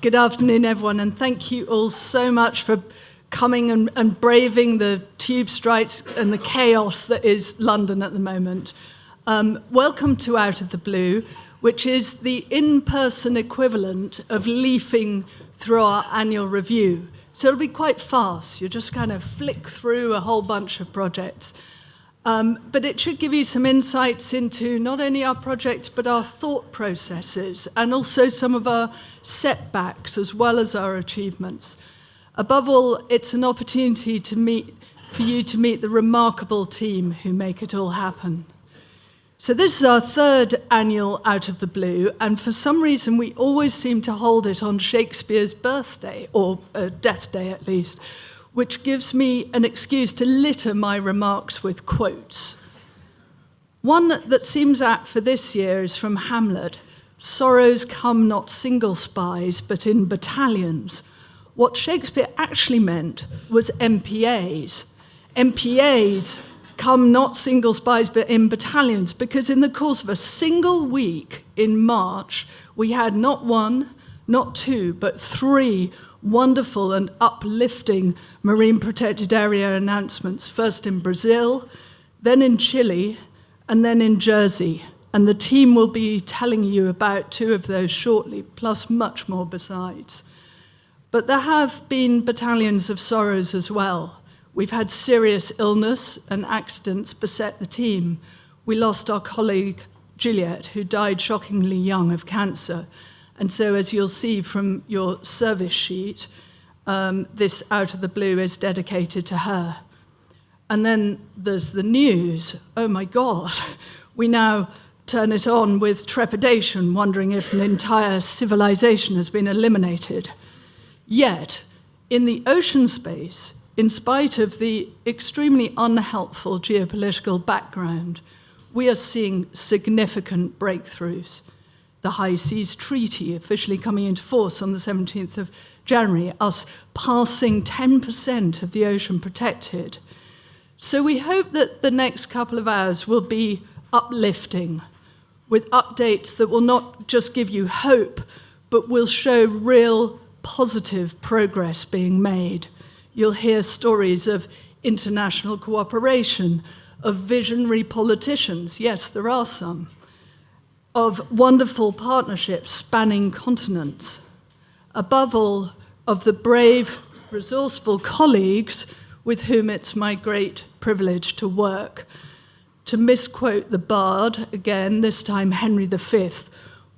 Good afternoon, everyone, and thank you all so much for coming and braving the tube strikes and the chaos that is London at the moment. Welcome to Out of the Blue, which is the in-person equivalent of leafing through our annual review. So it'll be quite fast. You just kind of flick through a whole bunch of projects. But it should give you some insights into not only our projects, but our thought processes, and also some of our setbacks, as well as our achievements. Above all, it's an opportunity for you to meet the remarkable team who make it all happen. So this is our third annual Out of the Blue, and for some reason we always seem to hold it on Shakespeare's birthday, or death day at least, which gives me an excuse to litter my remarks with quotes. One that seems apt for this year is from Hamlet. Sorrows come not single spies, but in battalions. What Shakespeare actually meant was MPAs. MPAs come not single spies, but in battalions, because in the course of a single week in March, we had not one, not two, but three wonderful and uplifting marine protected area announcements, first in Brazil, then in Chile, and then in Jersey. And the team will be telling you about two of those shortly, plus much more besides. But there have been battalions of sorrows as well. We've had serious illness and accidents beset the team. We lost our colleague Juliet, who died shockingly young of cancer. And so, as you'll see from your service sheet, this Out of the Blue is dedicated to her. And then there's the news. Oh my God. We now turn it on with trepidation, wondering if an entire civilization has been eliminated. Yet, in the ocean space, in spite of the extremely unhelpful geopolitical background, we are seeing significant breakthroughs. The High Seas Treaty officially coming into force on the 17th of January, us passing 10% of the ocean protected. So we hope that the next couple of hours will be uplifting, with updates that will not just give you hope, but will show real positive progress being made. You'll hear stories of international cooperation, of visionary politicians, yes, there are some, of wonderful partnerships spanning continents. Above all, of the brave, resourceful colleagues with whom it's my great privilege to work. To misquote the bard, again, this time Henry V,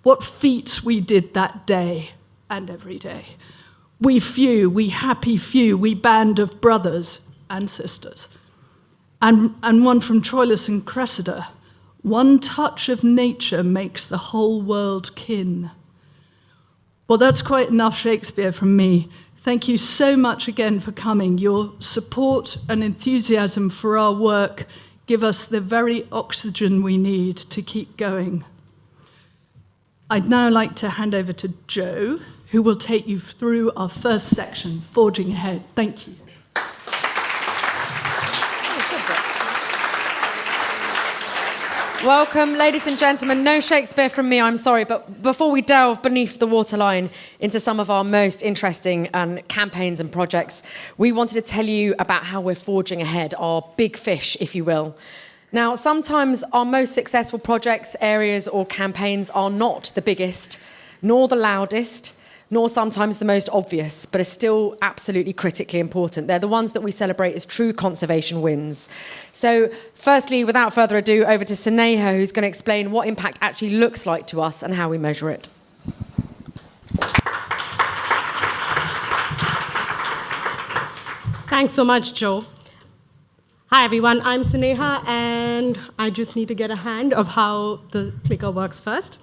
what feats we did that day and every day. We few, we happy few, we band of brothers and sisters. And one from Troilus and Cressida, one touch of nature makes the whole world kin. Well, that's quite enough Shakespeare from me. Thank you so much again for coming. Your support and enthusiasm for our work give us the very oxygen we need to keep going. I'd now like to hand over to Jo, who will take you through our first section, Forging Ahead. Thank you. Welcome, ladies and gentlemen. No Shakespeare from me, I'm sorry, but before we delve beneath the waterline into some of our most interesting campaigns and projects, we wanted to tell you about how we're forging ahead, our big fish, if you will. Now, sometimes our most successful projects, areas, or campaigns are not the biggest, nor the loudest, nor sometimes the most obvious, but are still absolutely critically important. They're the ones that we celebrate as true conservation wins. So, firstly, without further ado, over to Sneha, who's going to explain what impact actually looks like to us and how we measure it. Thanks so much, Jo. Hi, everyone. I'm Sneha, and I just need to get a hand of how the clicker works first.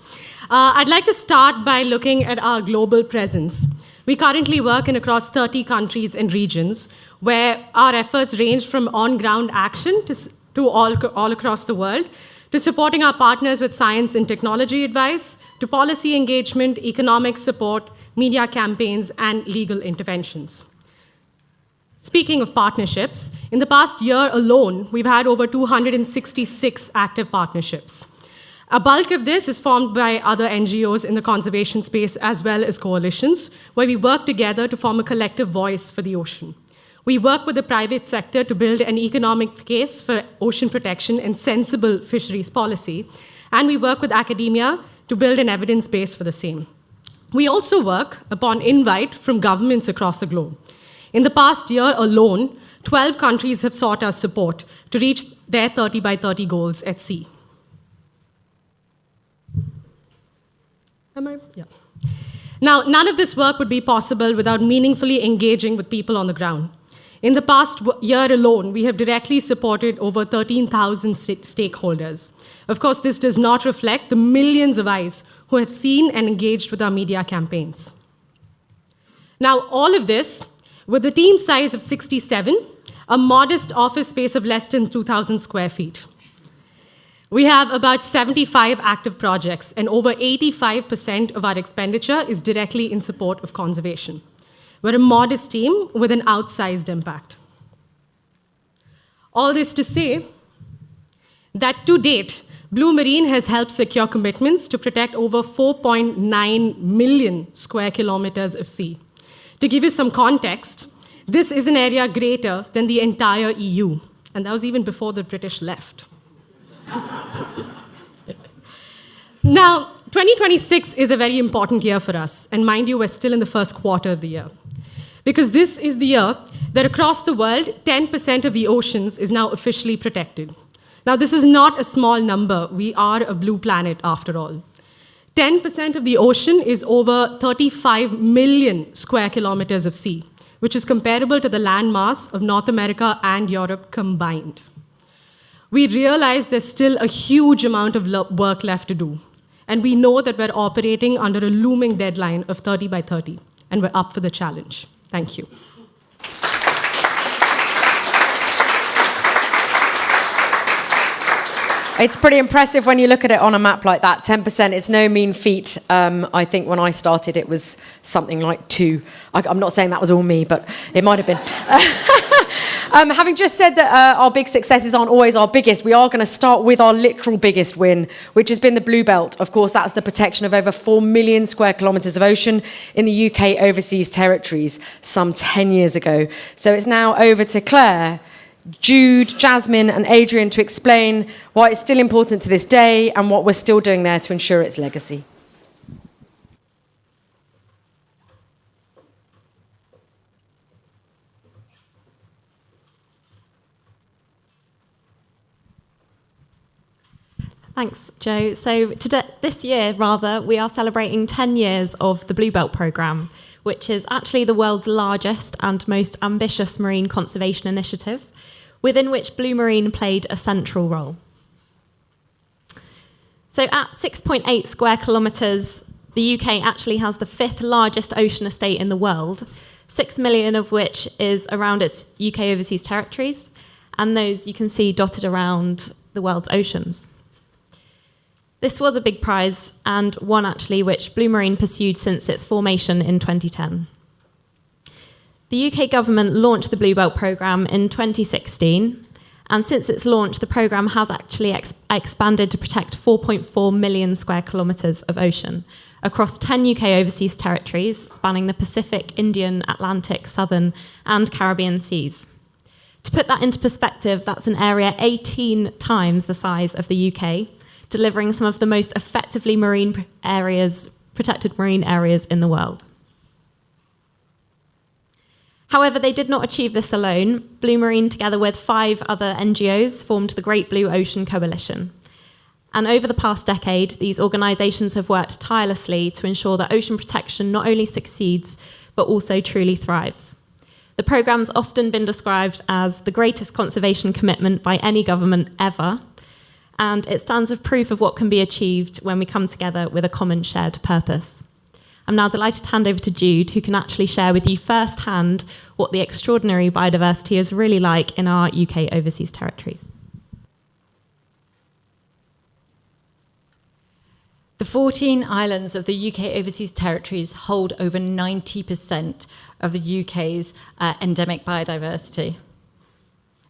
I'd like to start by looking at our global presence. We currently work in across 30 countries and regions, where our efforts range from on-ground action to all across the world, to supporting our partners with science and technology advice, to policy engagement, economic support, media campaigns, and legal interventions. Speaking of partnerships, in the past year alone, we've had over 266 active partnerships. A bulk of this is formed by other NGOs in the conservation space as well as coalitions, where we work together to form a collective voice for the ocean. We work with the private sector to build an economic case for ocean protection and sensible fisheries policy, and we work with academia to build an evidence base for the same. We also work upon invite from governments across the globe. In the past year alone, 12 countries have sought our support to reach their 30 by 30 goals at sea. Yeah. Now, none of this work would be possible without meaningfully engaging with people on the ground. In the past year alone, we have directly supported over 13,000 stakeholders. Of course, this does not reflect the millions of eyes who have seen and engaged with our media campaigns. Now, all of this, with a team size of 67, a modest office space of less than 2,000 square feet. We have about 75 active projects, and over 85% of our expenditure is directly in support of conservation. We're a modest team with an outsized impact. All this to say that to date, Blue Marine has helped secure commitments to protect over 4.9 million square kilometers of sea. To give you some context, this is an area greater than the entire EU, and that was even before the British left. Now, 2026 is a very important year for us, and mind you, we're still in the first quarter of the year. Because this is the year that across the world, 10% of the oceans is now officially protected. Now, this is not a small number. We are a blue planet, after all. 10% of the ocean is over 35 million square kilometers of sea, which is comparable to the land mass of North America and Europe combined. We realize there's still a huge amount of work left to do, and we know that we're operating under a looming deadline of 30 by 30, and we're up for the challenge. Thank you. It's pretty impressive when you look at it on a map like that. 10% is no mean feat. I think when I started, it was something like 2. I'm not saying that was all me, but it might have been. Having just said that our big successes aren't always our biggest, we are going to start with our literal biggest win, which has been the Blue Belt. Of course, that's the protection of over 4 million square kilometres of ocean in the UK overseas territories some 10 years ago. So it's now over to Claire, Jude, Jasmine and Adrian to explain why it's still important to this day and what we're still doing there to ensure its legacy. Thanks, Jo. So this year, we are celebrating 10 years of the Blue Belt programme, which is actually the world's largest and most ambitious marine conservation initiative, within which Blue Marine played a central role. So at 6.8 square kilometres, the UK actually has the 5th largest ocean estate in the world, 6 million of which is around its UK overseas territories, and those you can see dotted around the world's oceans. This was a big prize, and one actually which Blue Marine pursued since its formation in 2010. The UK government launched the Blue Belt programme in 2016, and since its launch, the programme has actually expanded to protect 4.4 million square kilometres of ocean across 10 UK overseas territories, spanning the Pacific, Indian, Atlantic, Southern, and Caribbean seas. To put that into perspective, that's an area 18 times the size of the UK, delivering some of the most effectively protected marine areas in the world. However, they did not achieve this alone. Blue Marine, together with 5 other NGOs, formed the Great Blue Ocean Coalition. And over the past decade, these organisations have worked tirelessly to ensure that ocean protection not only succeeds, but also truly thrives. The programme's often been described as the greatest conservation commitment by any government ever, and it stands as proof of what can be achieved when we come together with a common shared purpose. I'm now delighted to hand over to Jude, who can actually share with you firsthand what the extraordinary biodiversity is really like in our UK overseas territories. The 14 islands of the UK overseas territories hold over 90% of the UK's endemic biodiversity.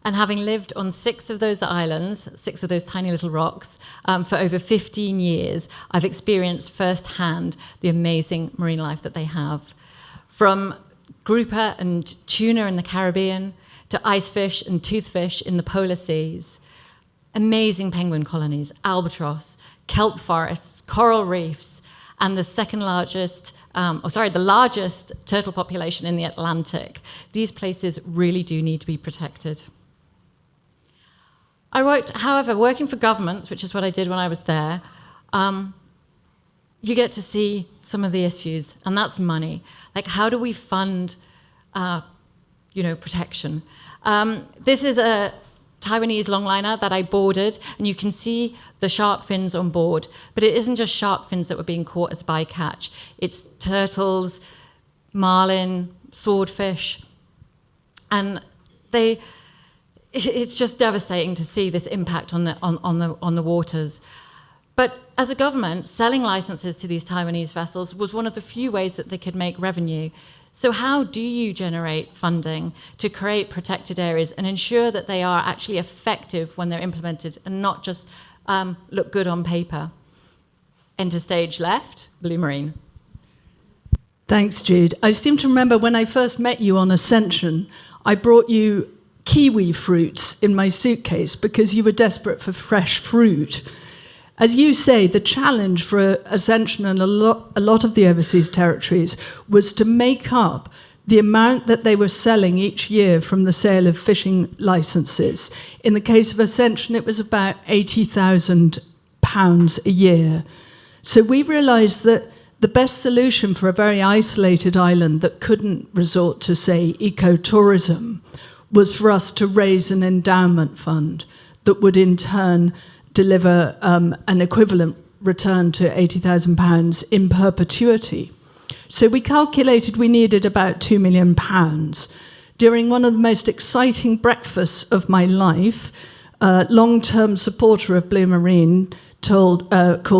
And having lived on 6 of those islands, 6 of those tiny little rocks, for over 15 years, I've experienced firsthand the amazing marine life that they have. From grouper and tuna in the Caribbean, to icefish and toothfish in the polar seas, amazing penguin colonies, albatross, kelp forests, coral reefs, and the largest turtle population in the Atlantic. These places really do need to be protected. However, working for governments, which is what I did when I was there, you get to see some of the issues, and that's money. Like, how do we fund, protection? This is a Taiwanese longliner that I boarded, and you can see the shark fins on board. But it isn't just shark fins that were being caught as bycatch. It's turtles, marlin, swordfish, and it's just devastating to see this impact on the waters. But as a government, selling licenses to these Taiwanese vessels was one of the few ways that they could make revenue. So how do you generate funding to create protected areas and ensure that they are actually effective when they're implemented and not just look good on paper? Enter stage left, Blue Marine. Thanks, Jude. I seem to remember when I first met you on Ascension, I brought you kiwi fruits in my suitcase because you were desperate for fresh fruit. As you say, the challenge for Ascension and a lot of the overseas territories was to make up the amount that they were selling each year from the sale of fishing licenses. In the case of Ascension, it was about £80,000 a year. So we realised that the best solution for a very isolated island that couldn't resort to, say, ecotourism was for us to raise an endowment fund that would in turn deliver an equivalent return to £80,000 in perpetuity. So we calculated we needed about £2 million. During one of the most exciting breakfasts of my life, a long-term supporter of Blue Marine called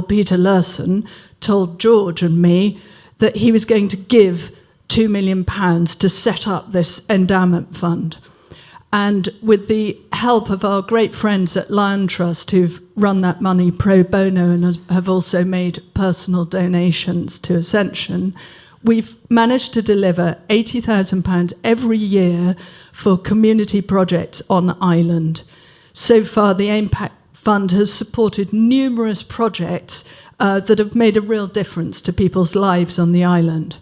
Peter Lerson told George and me that he was going to give £2 million to set up this endowment fund. And with the help of our great friends at Lion Trust, who've run that money pro bono and have also made personal donations to Ascension, we've managed to deliver £80,000 every year for community projects on island. So far, the Impact Fund has supported numerous projects that have made a real difference to people's lives on the island,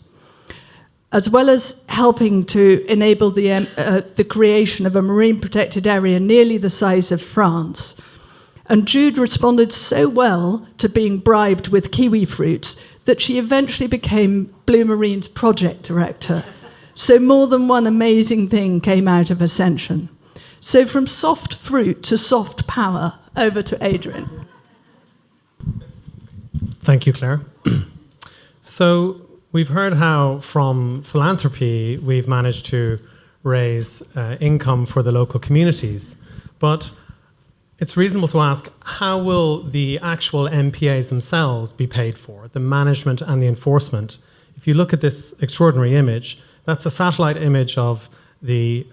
as well as helping to enable the creation of a marine protected area nearly the size of France. And Jude responded so well to being bribed with kiwi fruits that she eventually became Blue Marine's project director. So more than one amazing thing came out of Ascension. So from soft fruit to soft power, over to Adrian. Thank you, Claire. So we've heard how from philanthropy we've managed to raise income for the local communities, but it's reasonable to ask, how will the actual MPAs themselves be paid for, the management and the enforcement? If you look at this extraordinary image, that's a satellite image of the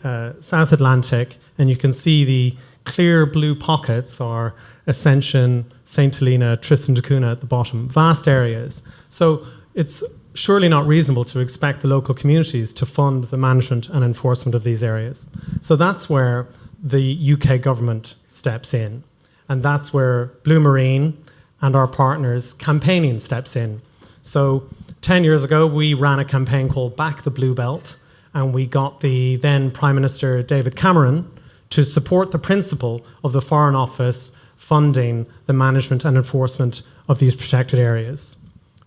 South Atlantic, and you can see the clear blue pockets are Ascension, St. Helena, Tristan da Cunha at the bottom, vast areas. So it's surely not reasonable to expect the local communities to fund the management and enforcement of these areas. So that's where the UK government steps in. And that's where Blue Marine and our partners campaigning steps in. So 10 years ago, we ran a campaign called Back the Blue Belt, and we got the then Prime Minister David Cameron to support the principle of the Foreign Office funding the management and enforcement of these protected areas.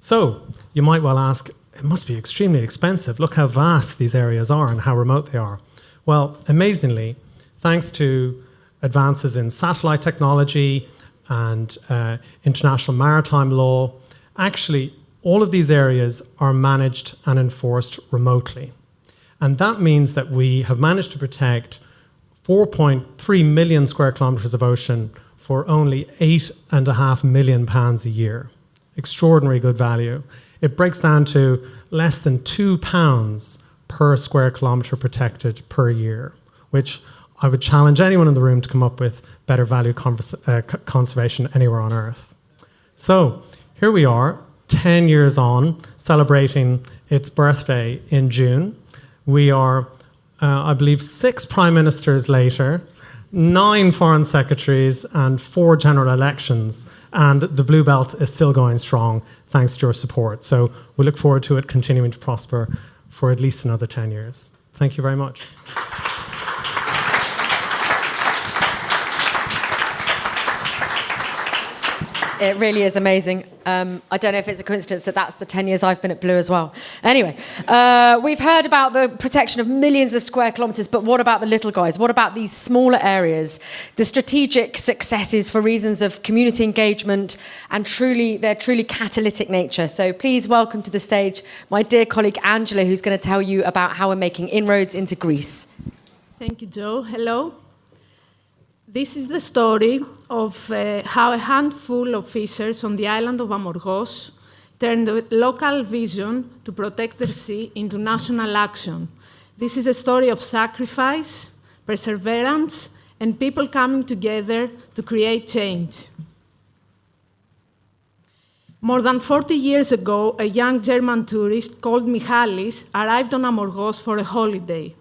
So you might well ask, it must be extremely expensive. Look how vast these areas are and how remote they are. Well, amazingly, thanks to advances in satellite technology and international maritime law, actually all of these areas are managed and enforced remotely. And that means that we have managed to protect 4.3 million square kilometres of ocean for only £8.5 million a year. Extraordinary good value. It breaks down to less than £2 per square kilometre protected per year, which I would challenge anyone in the room to come up with better value conservation anywhere on Earth. So here we are, 10 years on, celebrating its birthday in June. We are, I believe, 6 prime ministers later, 9 foreign secretaries and 4 general elections, and the Blue Belt is still going strong thanks to your support. So we look forward to it continuing to prosper for at least another 10 years. Thank you very much. It really is amazing. I don't know if it's a coincidence that that's the 10 years I've been at Blue as well. Anyway, we've heard about the protection of millions of square kilometres, but what about the little guys? What about these smaller areas? The strategic successes for reasons of community engagement and their truly catalytic nature. So please welcome to the stage my dear colleague Angela, who's going to tell you about how we're making inroads into Greece. Thank you, Joe. Hello. This is the story of how a handful of fishers on the island of Amorgos turned the local vision to protect their sea into national action. This is a story of sacrifice, perseverance, and people coming together to create change. More than 40 years ago, a young German tourist called Michalis arrived on Amorgos for a holiday,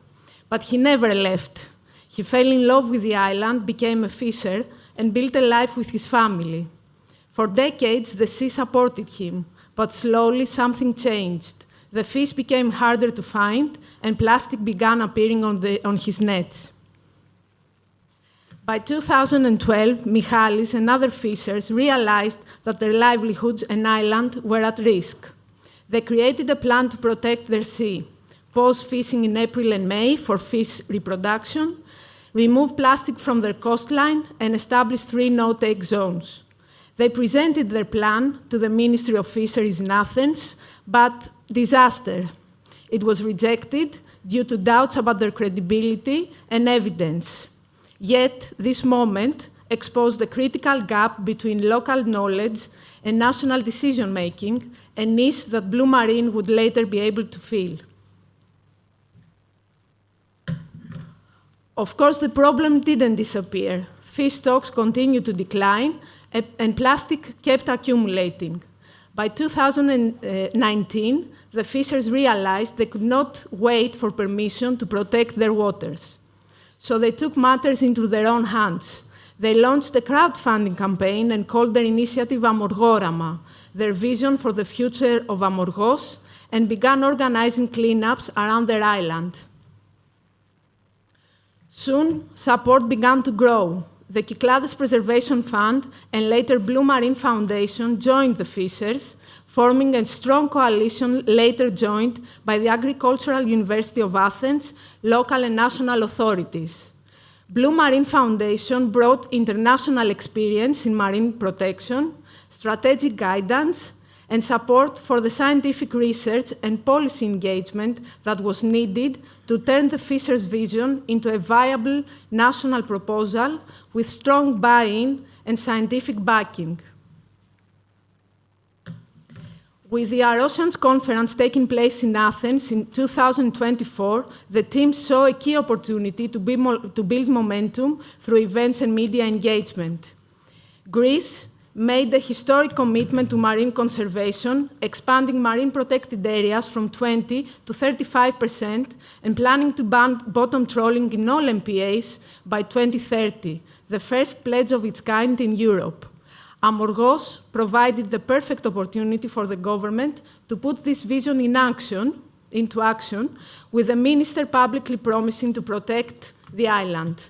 but he never left. He fell in love with the island, became a fisher, and built a life with his family. For decades, the sea supported him, but slowly something changed. The fish became harder to find, and plastic began appearing on his nets. By 2012, Michalis and other fishers realized that their livelihoods and island were at risk. They created a plan to protect their sea, pause fishing in April and May for fish reproduction, remove plastic from their coastline, and establish 3 no-take zones. They presented their plan to the Ministry of Fisheries in Athens, but disaster. It was rejected due to doubts about their credibility and evidence. Yet, this moment exposed a critical gap between local knowledge and national decision-making, a niche that Blue Marine would later be able to fill. Of course, the problem didn't disappear. Fish stocks continued to decline, and plastic kept accumulating. By 2019, the fishers realized they could not wait for permission to protect their waters. So they took matters into their own hands. They launched a crowdfunding campaign and called their initiative Amorgorama, their vision for the future of Amorgos, and began organizing cleanups around their island. Soon, support began to grow. The Kyklades Preservation Fund and later Blue Marine Foundation joined the fishers, forming a strong coalition later joined by the Agricultural University of Athens, local and national authorities. Blue Marine Foundation brought international experience in marine protection, strategic guidance, and support for the scientific research and policy engagement that was needed to turn the fishers' vision into a viable national proposal with strong buy-in and scientific backing. With the Our Oceans Conference taking place in Athens in 2024, the team saw a key opportunity to build momentum through events and media engagement. Greece made a historic commitment to marine conservation, expanding marine protected areas from 20 to 35% and planning to ban bottom trawling in all MPAs by 2030, the first pledge of its kind in Europe. Amorgos provided the perfect opportunity for the government to put this vision into action, with the minister publicly promising to protect the island.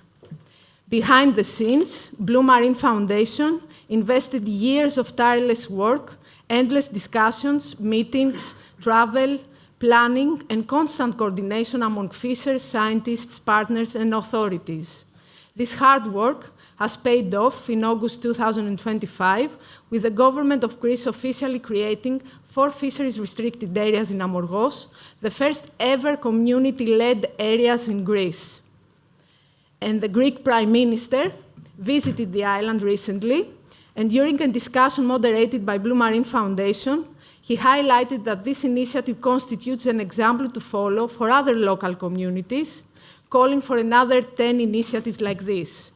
Behind the scenes, Blue Marine Foundation invested years of tireless work, endless discussions, meetings, travel, planning, and constant coordination among fishers, scientists, partners, and authorities. This hard work has paid off in August 2025, with the government of Greece officially creating 4 fisheries restricted areas in Amorgos, the first ever community-led areas in Greece. And the Greek Prime Minister visited the island recently, and during a discussion moderated by Blue Marine Foundation, he highlighted that this initiative constitutes an example to follow for other local communities, calling for another 10 initiatives like this.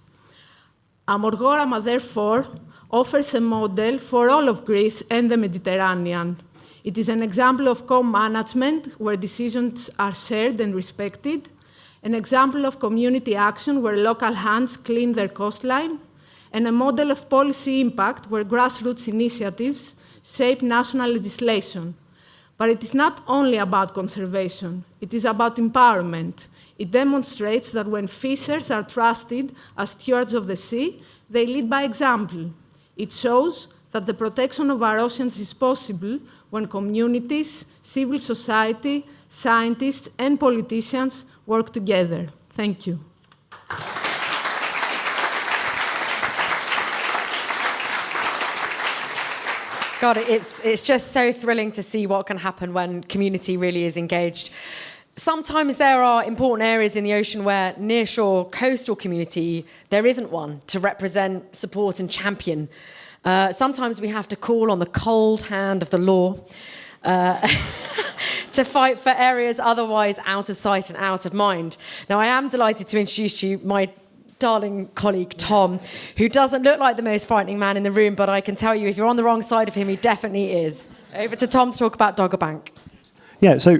Amorgorama, therefore, offers a model for all of Greece and the Mediterranean. It is an example of co-management where decisions are shared and respected, an example of community action where local hands clean their coastline, and a model of policy impact where grassroots initiatives shape national legislation. But it is not only about conservation, it is about empowerment. It demonstrates that when fishers are trusted as stewards of the sea, they lead by example. It shows that the protection of our oceans is possible when communities, civil society, scientists, and politicians work together. Thank you. God, it's just so thrilling to see what can happen when community really is engaged. Sometimes there are important areas in the ocean where nearshore coastal community, there isn't one to represent, support and champion. Sometimes we have to call on the cold hand of the law to fight for areas otherwise out of sight and out of mind. Now, I am delighted to introduce you my darling colleague, Tom, who doesn't look like the most frightening man in the room, but I can tell you if you're on the wrong side of him, he definitely is. Over to Tom to talk about Dogger Bank. Yeah, so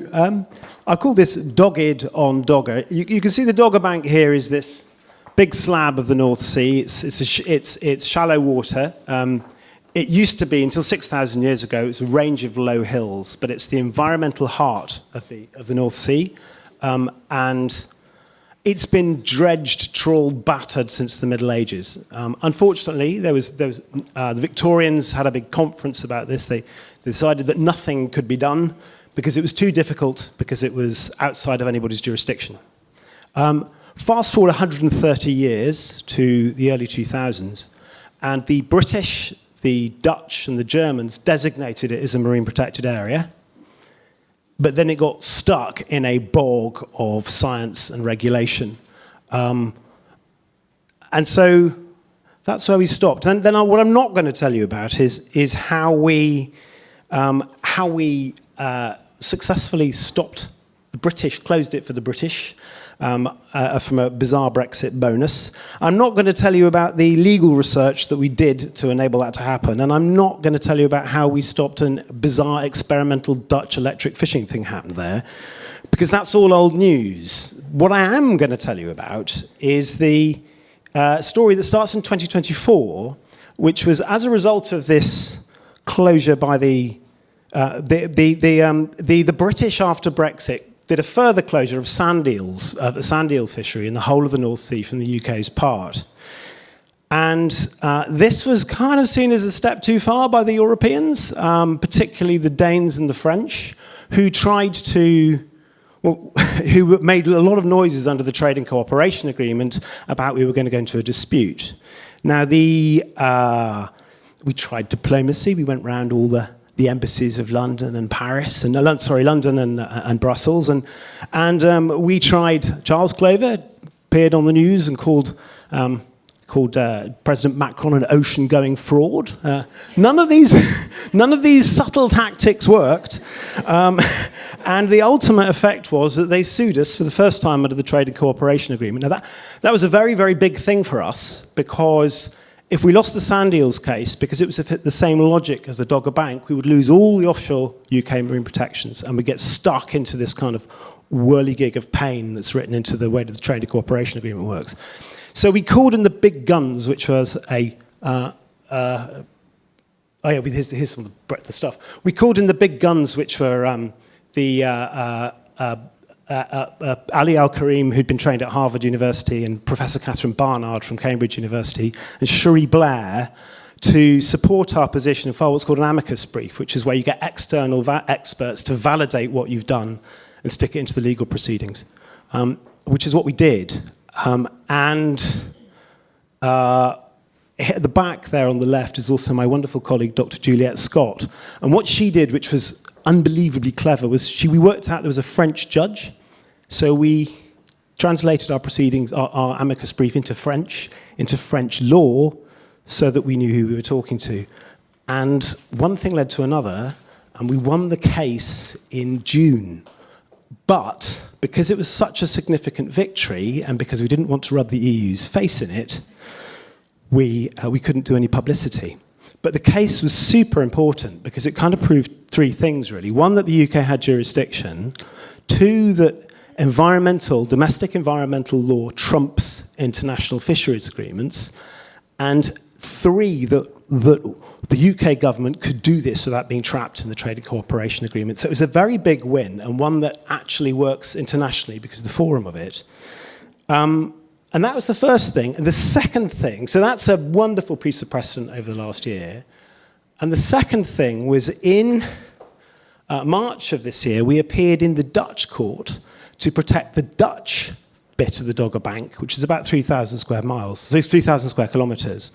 I call this dogged on Dogger. You can see the Dogger Bank here is this big slab of the North Sea. It's shallow water. It used to be, until 6,000 years ago, it's a range of low hills, but it's the environmental heart of the North Sea. And it's been dredged, trawled, battered since the Middle Ages. Unfortunately, the Victorians had a big conference about this. They decided that nothing could be done because it was too difficult, because it was outside of anybody's jurisdiction. Fast forward 130 years to the early 2000s, and the British, the Dutch, and the Germans designated it as a marine protected area. But then it got stuck in a bog of science and regulation. And so that's where we stopped. And then what I'm not going to tell you about is how we successfully stopped the British, closed it for the British, from a bizarre Brexit bonus. I'm not going to tell you about the legal research that we did to enable that to happen, and I'm not going to tell you about how we stopped a bizarre experimental Dutch electric fishing thing happened there, because that's all old news. What I am going to tell you about is the story that starts in 2024, which was as a result of this closure by the British after Brexit did a further closure of sand eels, the sand eel fishery in the whole of the North Sea from the UK's part. And this was kind of seen as a step too far by the Europeans, particularly the Danes and the French, who who made a lot of noises under the Trade and Cooperation Agreement about we were going to go into a dispute. Now, we tried diplomacy. We went round all the embassies of London and Paris, London and Brussels, and we tried. Charles Clover appeared on the news and called President Macron an ocean-going fraud. None of these subtle tactics worked, and the ultimate effect was that they sued us for the first time under the Trade and Cooperation Agreement. Now that was a very, very big thing for us, because if we lost the sand eels case, because it was the same logic as the Dogger Bank, we would lose all the offshore UK marine protections, and we'd get stuck into this kind of whirligig of pain that's written into the way that the Trade and Cooperation Agreement works. So we called in the big guns, which was here's some of the stuff. We called in the big guns, which were Ali Al-Karim, who'd been trained at Harvard University, and Professor Catherine Barnard from Cambridge University, and Cherie Blair, to support our position and file what's called an amicus brief, which is where you get external experts to validate what you've done and stick it into the legal proceedings, which is what we did. At the back there on the left is also my wonderful colleague, Dr. Juliette Scott. And what she did, which was unbelievably clever, was we worked out there was a French judge. So we translated our proceedings, our amicus brief into French law, so that we knew who we were talking to. And one thing led to another, and we won the case in June. But because it was such a significant victory, and because we didn't want to rub the EU's face in it, we couldn't do any publicity. But the case was super important because it kind of proved three things, really. one, that the UK had jurisdiction. Two, that domestic environmental law trumps international fisheries agreements. And three, that the UK government could do this without being trapped in the trade and cooperation agreement. So it was a very big win, and one that actually works internationally because of the forum of it. And that was the first thing. And the second thing, so that's a wonderful piece of precedent over the last year. And the second thing was in March of this year, we appeared in the Dutch court to protect the Dutch bit of the Dogger Bank, which is about 3,000 square miles, so 3,000 square kilometers,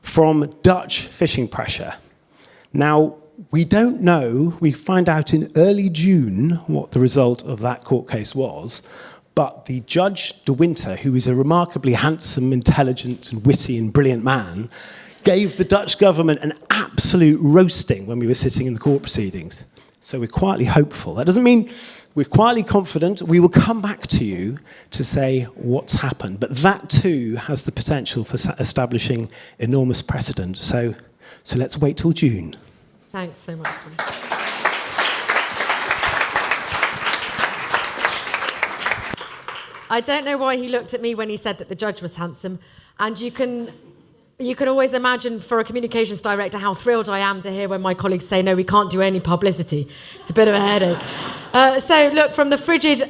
from Dutch fishing pressure. Now, we don't know, we find out in early June what the result of that court case was, but the Judge De Winter, who is a remarkably handsome, intelligent, and witty and brilliant man, gave the Dutch government an absolute roasting when we were sitting in the court proceedings. So we're quietly hopeful. That doesn't mean we're quietly confident. We will come back to you to say what's happened. But that too has the potential for establishing enormous precedent. So let's wait till June. Thanks so much, Tom. I don't know why he looked at me when he said that the judge was handsome, and you can always imagine for a communications director how thrilled I am to hear when my colleagues say, no, we can't do any publicity. It's a bit of a headache. So look, from the frigid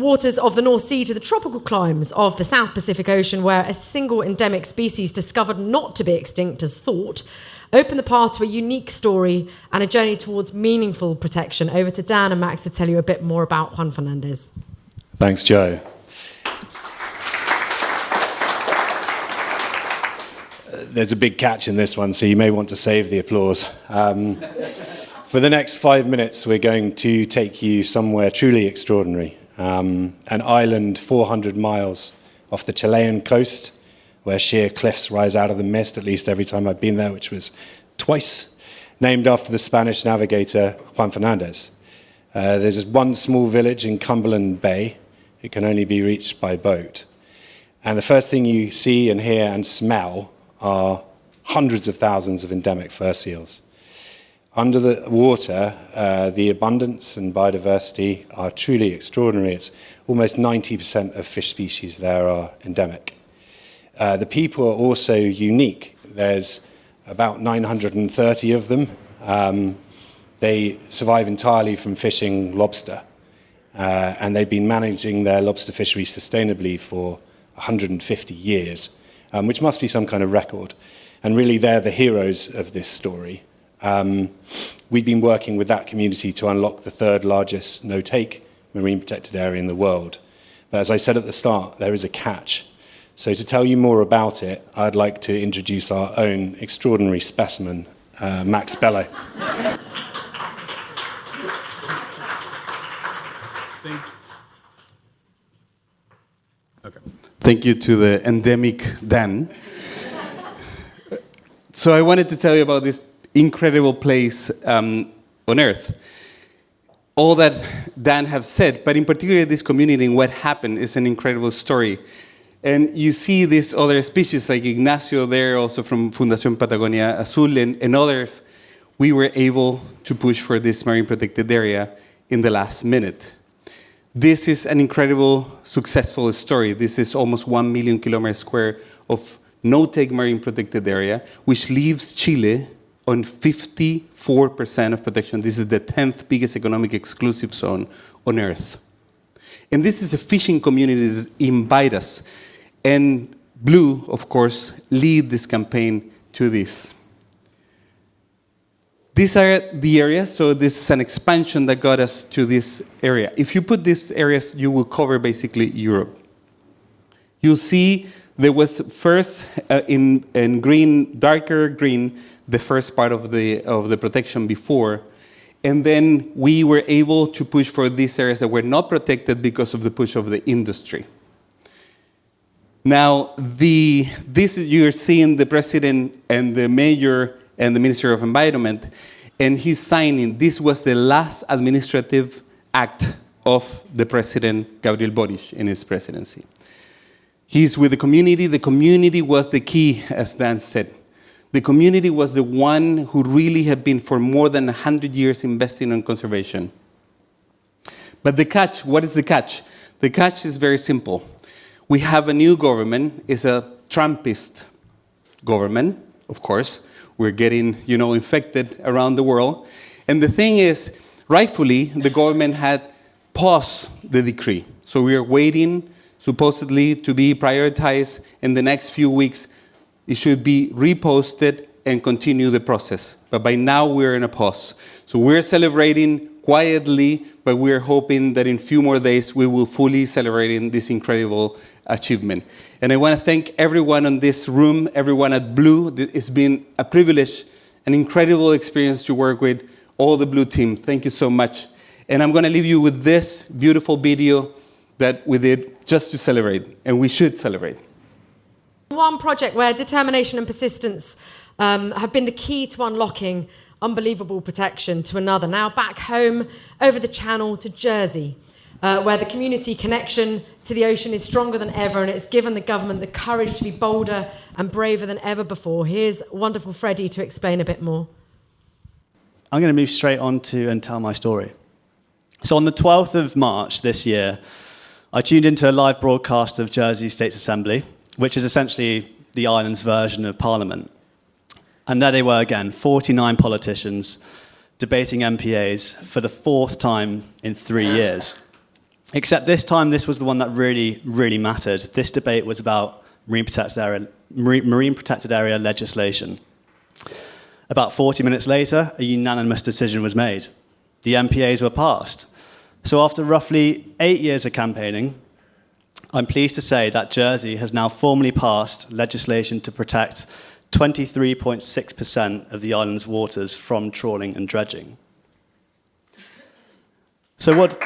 waters of the North Sea to the tropical climes of the South Pacific Ocean, where a single endemic species discovered not to be extinct as thought, open the path to a unique story and a journey towards meaningful protection. Over to Dan and Max to tell you a bit more about Juan Fernandez. Thanks, Joe. There's a big catch in this one, so you may want to save the applause. For the next 5 minutes, we're going to take you somewhere truly extraordinary. An island 400 miles off the Chilean coast, where sheer cliffs rise out of the mist, at least every time I've been there, which was twice, named after the Spanish navigator Juan Fernandez. There's one small village in Cumberland Bay. It can only be reached by boat. And the first thing you see and hear and smell are hundreds of thousands of endemic fur seals. Under the water, the abundance and biodiversity are truly extraordinary. It's almost 90% of fish species there are endemic. The people are also unique. There's about 930 of them. They survive entirely from fishing lobster. And they've been managing their lobster fishery sustainably for 150 years. Which must be some kind of record. And really, they're the heroes of this story. We've been working with that community to unlock the third largest no-take marine protected area in the world. But as I said at the start, there is a catch. So to tell you more about it, I'd like to introduce our own extraordinary specimen, Max Bello. Thank you to the endemic Dan. So I wanted to tell you about this incredible place on Earth. All that Dan have said, but in particular this community and what happened is an incredible story. And you see these other species like Ignacio there, also from Fundación Patagonia Azul, and others. We were able to push for this marine protected area in the last minute. This is an incredible, successful story. This is almost 1 million kilometers square of no-take marine protected area, which leaves Chile on 54% of protection. This is the 10th biggest economic exclusive zone on Earth. And this is a fishing community that invite us. And Blue, of course, lead this campaign to this. These are the areas, so this is an expansion that got us to this area. If you put these areas, you will cover basically Europe. You'll see there was first in green, darker green, the first part of the protection before, and then we were able to push for these areas that were not protected because of the push of the industry. Now, you're seeing the president and the mayor and the Minister of Environment, and he's signing. This was the last administrative act of the President Gabriel Boric in his presidency. He's with the community. The community was the key, as Dan said. The community was the one who really had been for more than 100 years investing in conservation. But the catch, what is the catch? The catch is very simple. We have a new government. It's a Trumpist government, of course. We're getting, infected around the world. And the thing is, rightfully, the government had paused the decree. So we are waiting, supposedly, to be prioritized in the next few weeks. It should be reposted and continue the process. But by now, we're in a pause. So we're celebrating quietly, but we're hoping that in a few more days, we will fully celebrate this incredible achievement. And I want to thank everyone in this room, everyone at Blue. It's been a privilege, an incredible experience to work with all the Blue team. Thank you so much. And I'm going to leave you with this beautiful video that we did just to celebrate, and we should celebrate. One project where determination and persistence have been the key to unlocking unbelievable protection, to another. Now back home, over the channel to Jersey, where the community connection to the ocean is stronger than ever, and it's given the government the courage to be bolder and braver than ever before. Here's wonderful Freddie to explain a bit more. I'm going to move straight on to and tell my story. So on the 12th of March this year, I tuned into a live broadcast of Jersey State's Assembly, which is essentially the island's version of Parliament. And there they were again, 49 politicians debating MPAs for the fourth time in 3 years. Except this time, this was the one that really, really mattered. This debate was about marine protected area legislation. About 40 minutes later, a unanimous decision was made. The MPAs were passed. So after roughly 8 years of campaigning, I'm pleased to say that Jersey has now formally passed legislation to protect 23.6% of the island's waters from trawling and dredging. So what...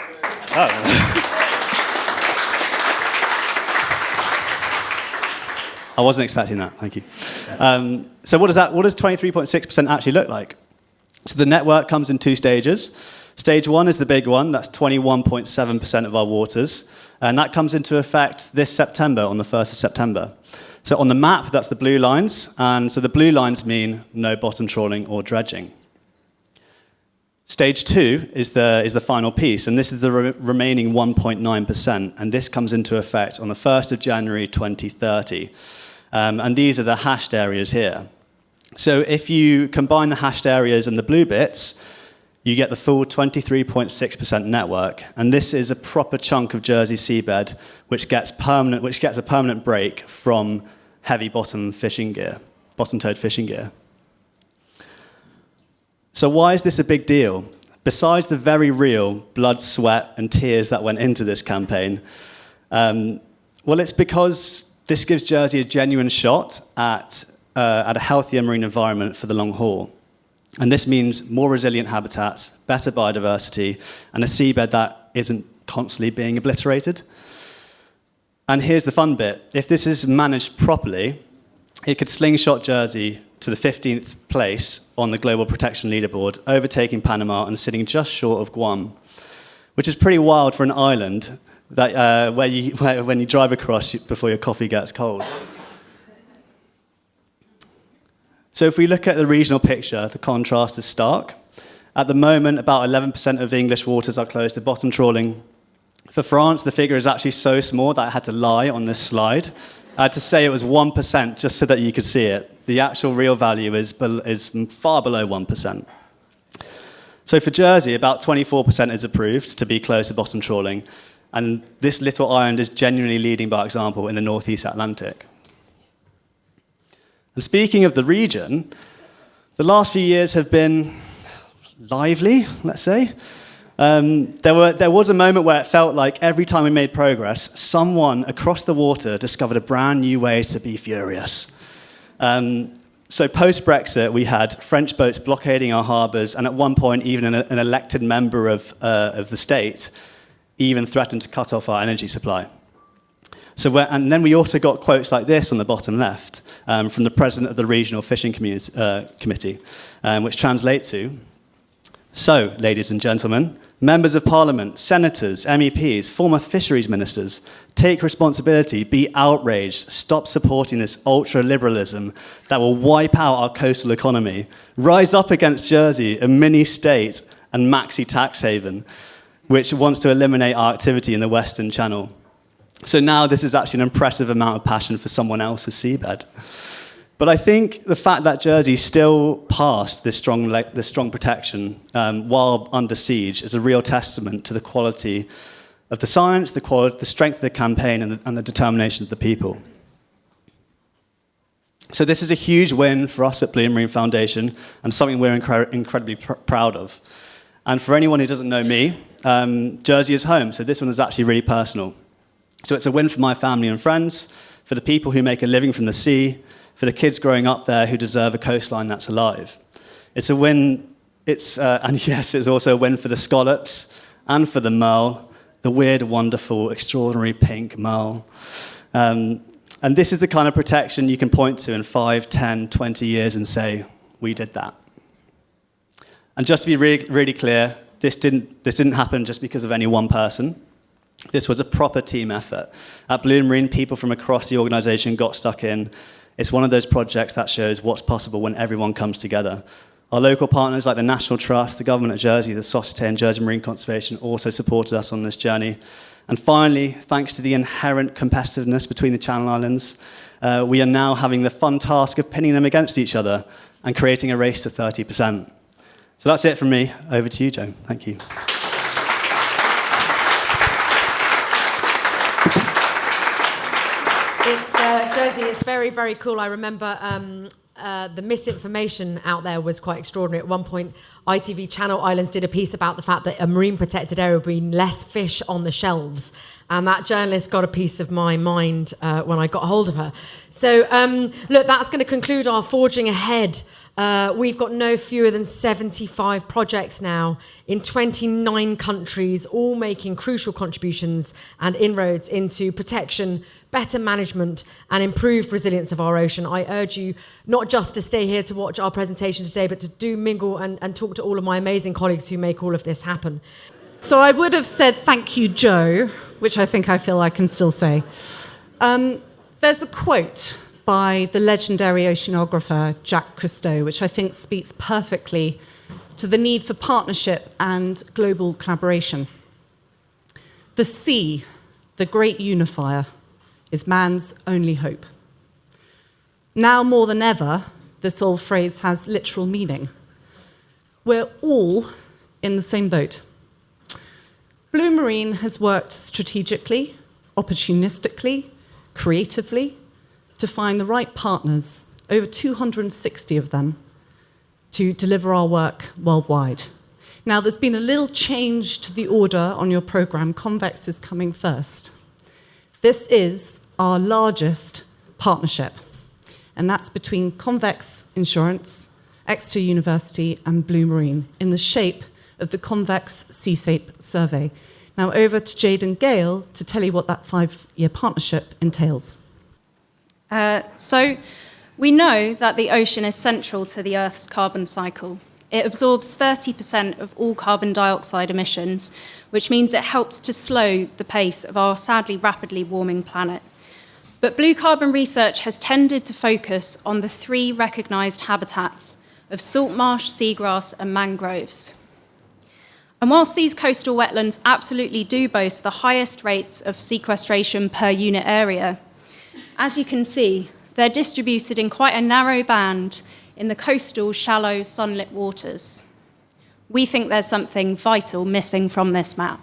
I wasn't expecting that, thank you. So what does 23.6% actually look like? So the network comes in 2 stages. Stage 1 is the big one, that's 21.7% of our waters, and that comes into effect this September, on the 1st of September. So on the map, that's the blue lines, and so the blue lines mean no bottom trawling or dredging. Stage 2 is the final piece, and this is the remaining 1.9%, and this comes into effect on the 1st of January 2030. And these are the hashed areas here. So if you combine the hashed areas and the blue bits, you get the full 23.6% network, and this is a proper chunk of Jersey seabed which gets a permanent break from heavy bottom-towed fishing gear. So why is this a big deal? Besides the very real blood, sweat, and tears that went into this campaign, well, it's because this gives Jersey a genuine shot at a healthier marine environment for the long haul. And this means more resilient habitats, better biodiversity, and a seabed that isn't constantly being obliterated. And here's the fun bit. If this is managed properly, it could slingshot Jersey to the 15th place on the global protection leaderboard, overtaking Panama and sitting just short of Guam, which is pretty wild for an island that, when you drive across before your coffee gets cold. So if we look at the regional picture, the contrast is stark. At the moment, about 11% of English waters are closed to bottom trawling. For France, the figure is actually so small that I had to lie on this slide. I had to say it was 1% just so that you could see it. The actual real value is far below 1%. So for Jersey, about 24% is approved to be close to bottom trawling. And this little island is genuinely leading by example in the Northeast Atlantic. And speaking of the region, the last few years have been lively, let's say. There was a moment where it felt like every time we made progress, someone across the water discovered a brand new way to be furious. So post-Brexit, we had French boats blockading our harbours, and at one point, even an elected member of the state even threatened to cut off our energy supply. And then we also got quotes like this on the bottom left from the president of the Regional Fishing Committee, which translate to, "So, ladies and gentlemen, Members of Parliament, senators, MEPs, former fisheries ministers, take responsibility, be outraged, stop supporting this ultra-liberalism that will wipe out our coastal economy, rise up against Jersey, a mini-state and maxi tax haven, which wants to eliminate our activity in the Western Channel. So now this is actually an impressive amount of passion for someone else's seabed. But I think the fact that Jersey still passed this strong protection while under siege is a real testament to the quality of the science, the strength of the campaign, and the determination of the people. So this is a huge win for us at Blue Marine Foundation and something we're incredibly proud of. And for anyone who doesn't know me, Jersey is home, so this one is actually really personal. So it's a win for my family and friends, for the people who make a living from the sea, for the kids growing up there who deserve a coastline that's alive. It's a win, and yes, it's also a win for the scallops and for the merle, the weird, wonderful, extraordinary pink merle. And this is the kind of protection you can point to in 5, 10, 20 years and say, we did that. And just to be really clear, this didn't happen just because of any one person. This was a proper team effort. At Blue Marine, people from across the organization got stuck in. It's one of those projects that shows what's possible when everyone comes together. Our local partners like the National Trust, the Government of Jersey, the Societe and Jersey Marine Conservation also supported us on this journey. And finally, thanks to the inherent competitiveness between the Channel Islands, we are now having the fun task of pinning them against each other and creating a race to 30%. So that's it from me. Over to you, Joe. Thank you. Jersey is very, very cool. I remember the misinformation out there was quite extraordinary. At one point, ITV Channel Islands did a piece about the fact that a marine protected area would bring less fish on the shelves. And that journalist got a piece of my mind when I got hold of her. So, look, that's going to conclude our Forging Ahead. We've got no fewer than 75 projects now in 29 countries, all making crucial contributions and inroads into protection, better management, and improved resilience of our ocean. I urge you not just to stay here to watch our presentation today, but to do mingle and talk to all of my amazing colleagues who make all of this happen. So I would have said thank you, Joe, which I think I feel I can still say. There's a quote by the legendary oceanographer Jacques Cousteau, which I think speaks perfectly to the need for partnership and global collaboration. The sea, the great unifier, is man's only hope. Now more than ever, this old phrase has literal meaning. We're all in the same boat. Blue Marine has worked strategically, opportunistically, creatively, to find the right partners, over 260 of them, to deliver our work worldwide. Now, there's been a little change to the order on your program. Convex is coming first. This is our largest partnership, and that's between Convex Insurance, Exeter University, and Blue Marine in the shape of the Convex Seascape Survey. Now, over to Jade and Gail to tell you what that 5-year partnership entails. So we know that the ocean is central to the Earth's carbon cycle. It absorbs 30% of all carbon dioxide emissions, which means it helps to slow the pace of our sadly rapidly warming planet. But blue carbon research has tended to focus on the 3 recognised habitats of salt marsh, seagrass, and mangroves. And whilst these coastal wetlands absolutely do boast the highest rates of sequestration per unit area, as you can see, they're distributed in quite a narrow band in the coastal, shallow, sunlit waters. We think there's something vital missing from this map.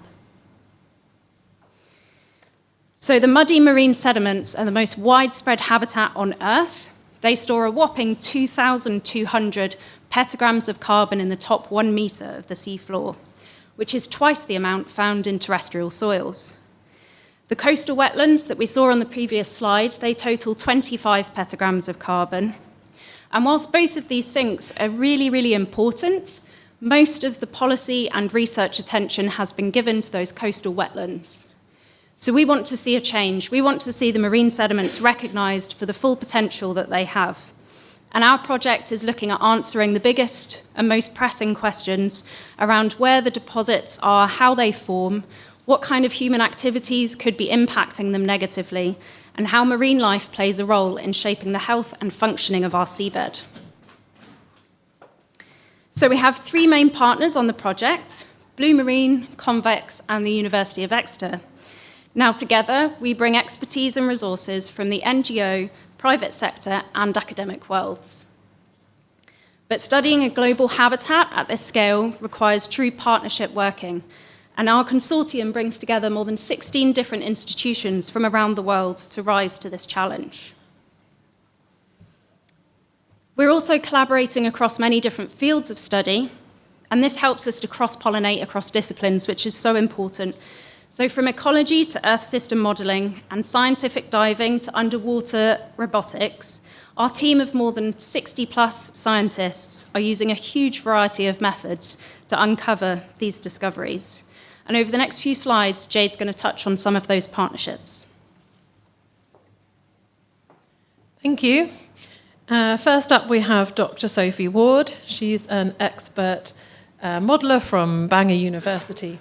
So the muddy marine sediments are the most widespread habitat on Earth. They store a whopping 2,200 petagrams of carbon in the top 1 metre of the seafloor, which is twice the amount found in terrestrial soils. The coastal wetlands that we saw on the previous slide, they total 25 petagrams of carbon. And whilst both of these sinks are really, really important, most of the policy and research attention has been given to those coastal wetlands. So we want to see a change. We want to see the marine sediments recognised for the full potential that they have. And our project is looking at answering the biggest and most pressing questions around where the deposits are, how they form, what kind of human activities could be impacting them negatively, and how marine life plays a role in shaping the health and functioning of our seabed. So we have 3 main partners on the project: Blue Marine, Convex, and the University of Exeter. Now together, we bring expertise and resources from the NGO, private sector, and academic worlds. But studying a global habitat at this scale requires true partnership working, and our consortium brings together more than 16 different institutions from around the world to rise to this challenge. We're also collaborating across many different fields of study, and this helps us to cross-pollinate across disciplines, which is so important. So from ecology to earth system modelling and scientific diving to underwater robotics, our team of more than 60+ scientists are using a huge variety of methods to uncover these discoveries. And over the next few slides, Jade's going to touch on some of those partnerships. Thank you. First up, we have Dr. Sophie Ward. She's an expert modeller from Bangor University.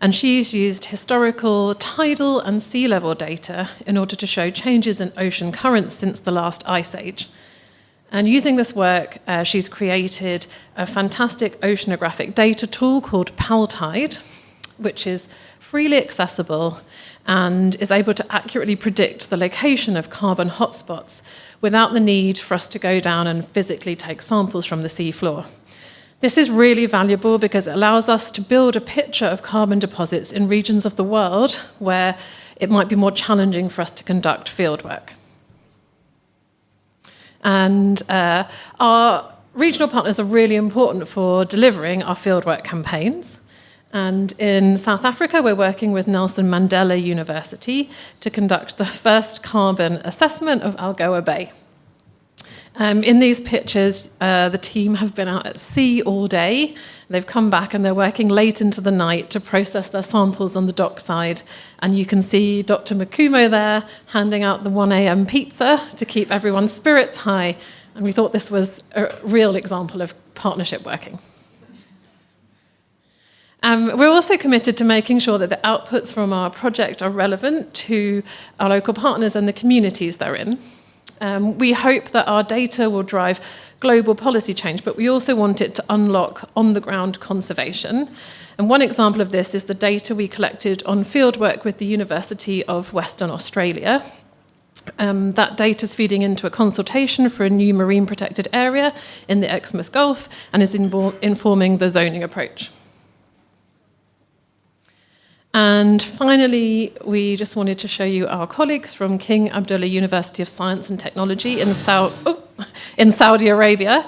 And she's used historical tidal and sea level data in order to show changes in ocean currents since the last ice age. And using this work, she's created a fantastic oceanographic data tool called PalTide, which is freely accessible and is able to accurately predict the location of carbon hotspots without the need for us to go down and physically take samples from the seafloor. This is really valuable because it allows us to build a picture of carbon deposits in regions of the world where it might be more challenging for us to conduct fieldwork. And our regional partners are really important for delivering our fieldwork campaigns. And in South Africa, we're working with Nelson Mandela University to conduct the first carbon assessment of Algoa Bay. In these pictures, the team have been out at sea all day. They've come back and they're working late into the night to process their samples on the dockside. And you can see Dr. Makumo there handing out the 1 a.m. pizza to keep everyone's spirits high. And we thought this was a real example of partnership working. We're also committed to making sure that the outputs from our project are relevant to our local partners and the communities they're in. We hope that our data will drive global policy change, but we also want it to unlock on-the-ground conservation. And one example of this is the data we collected on fieldwork with the University of Western Australia. That data is feeding into a consultation for a new marine protected area in the Exmouth Gulf and is informing the zoning approach. And finally, we just wanted to show you our colleagues from King Abdullah University of Science and Technology in Saudi Arabia.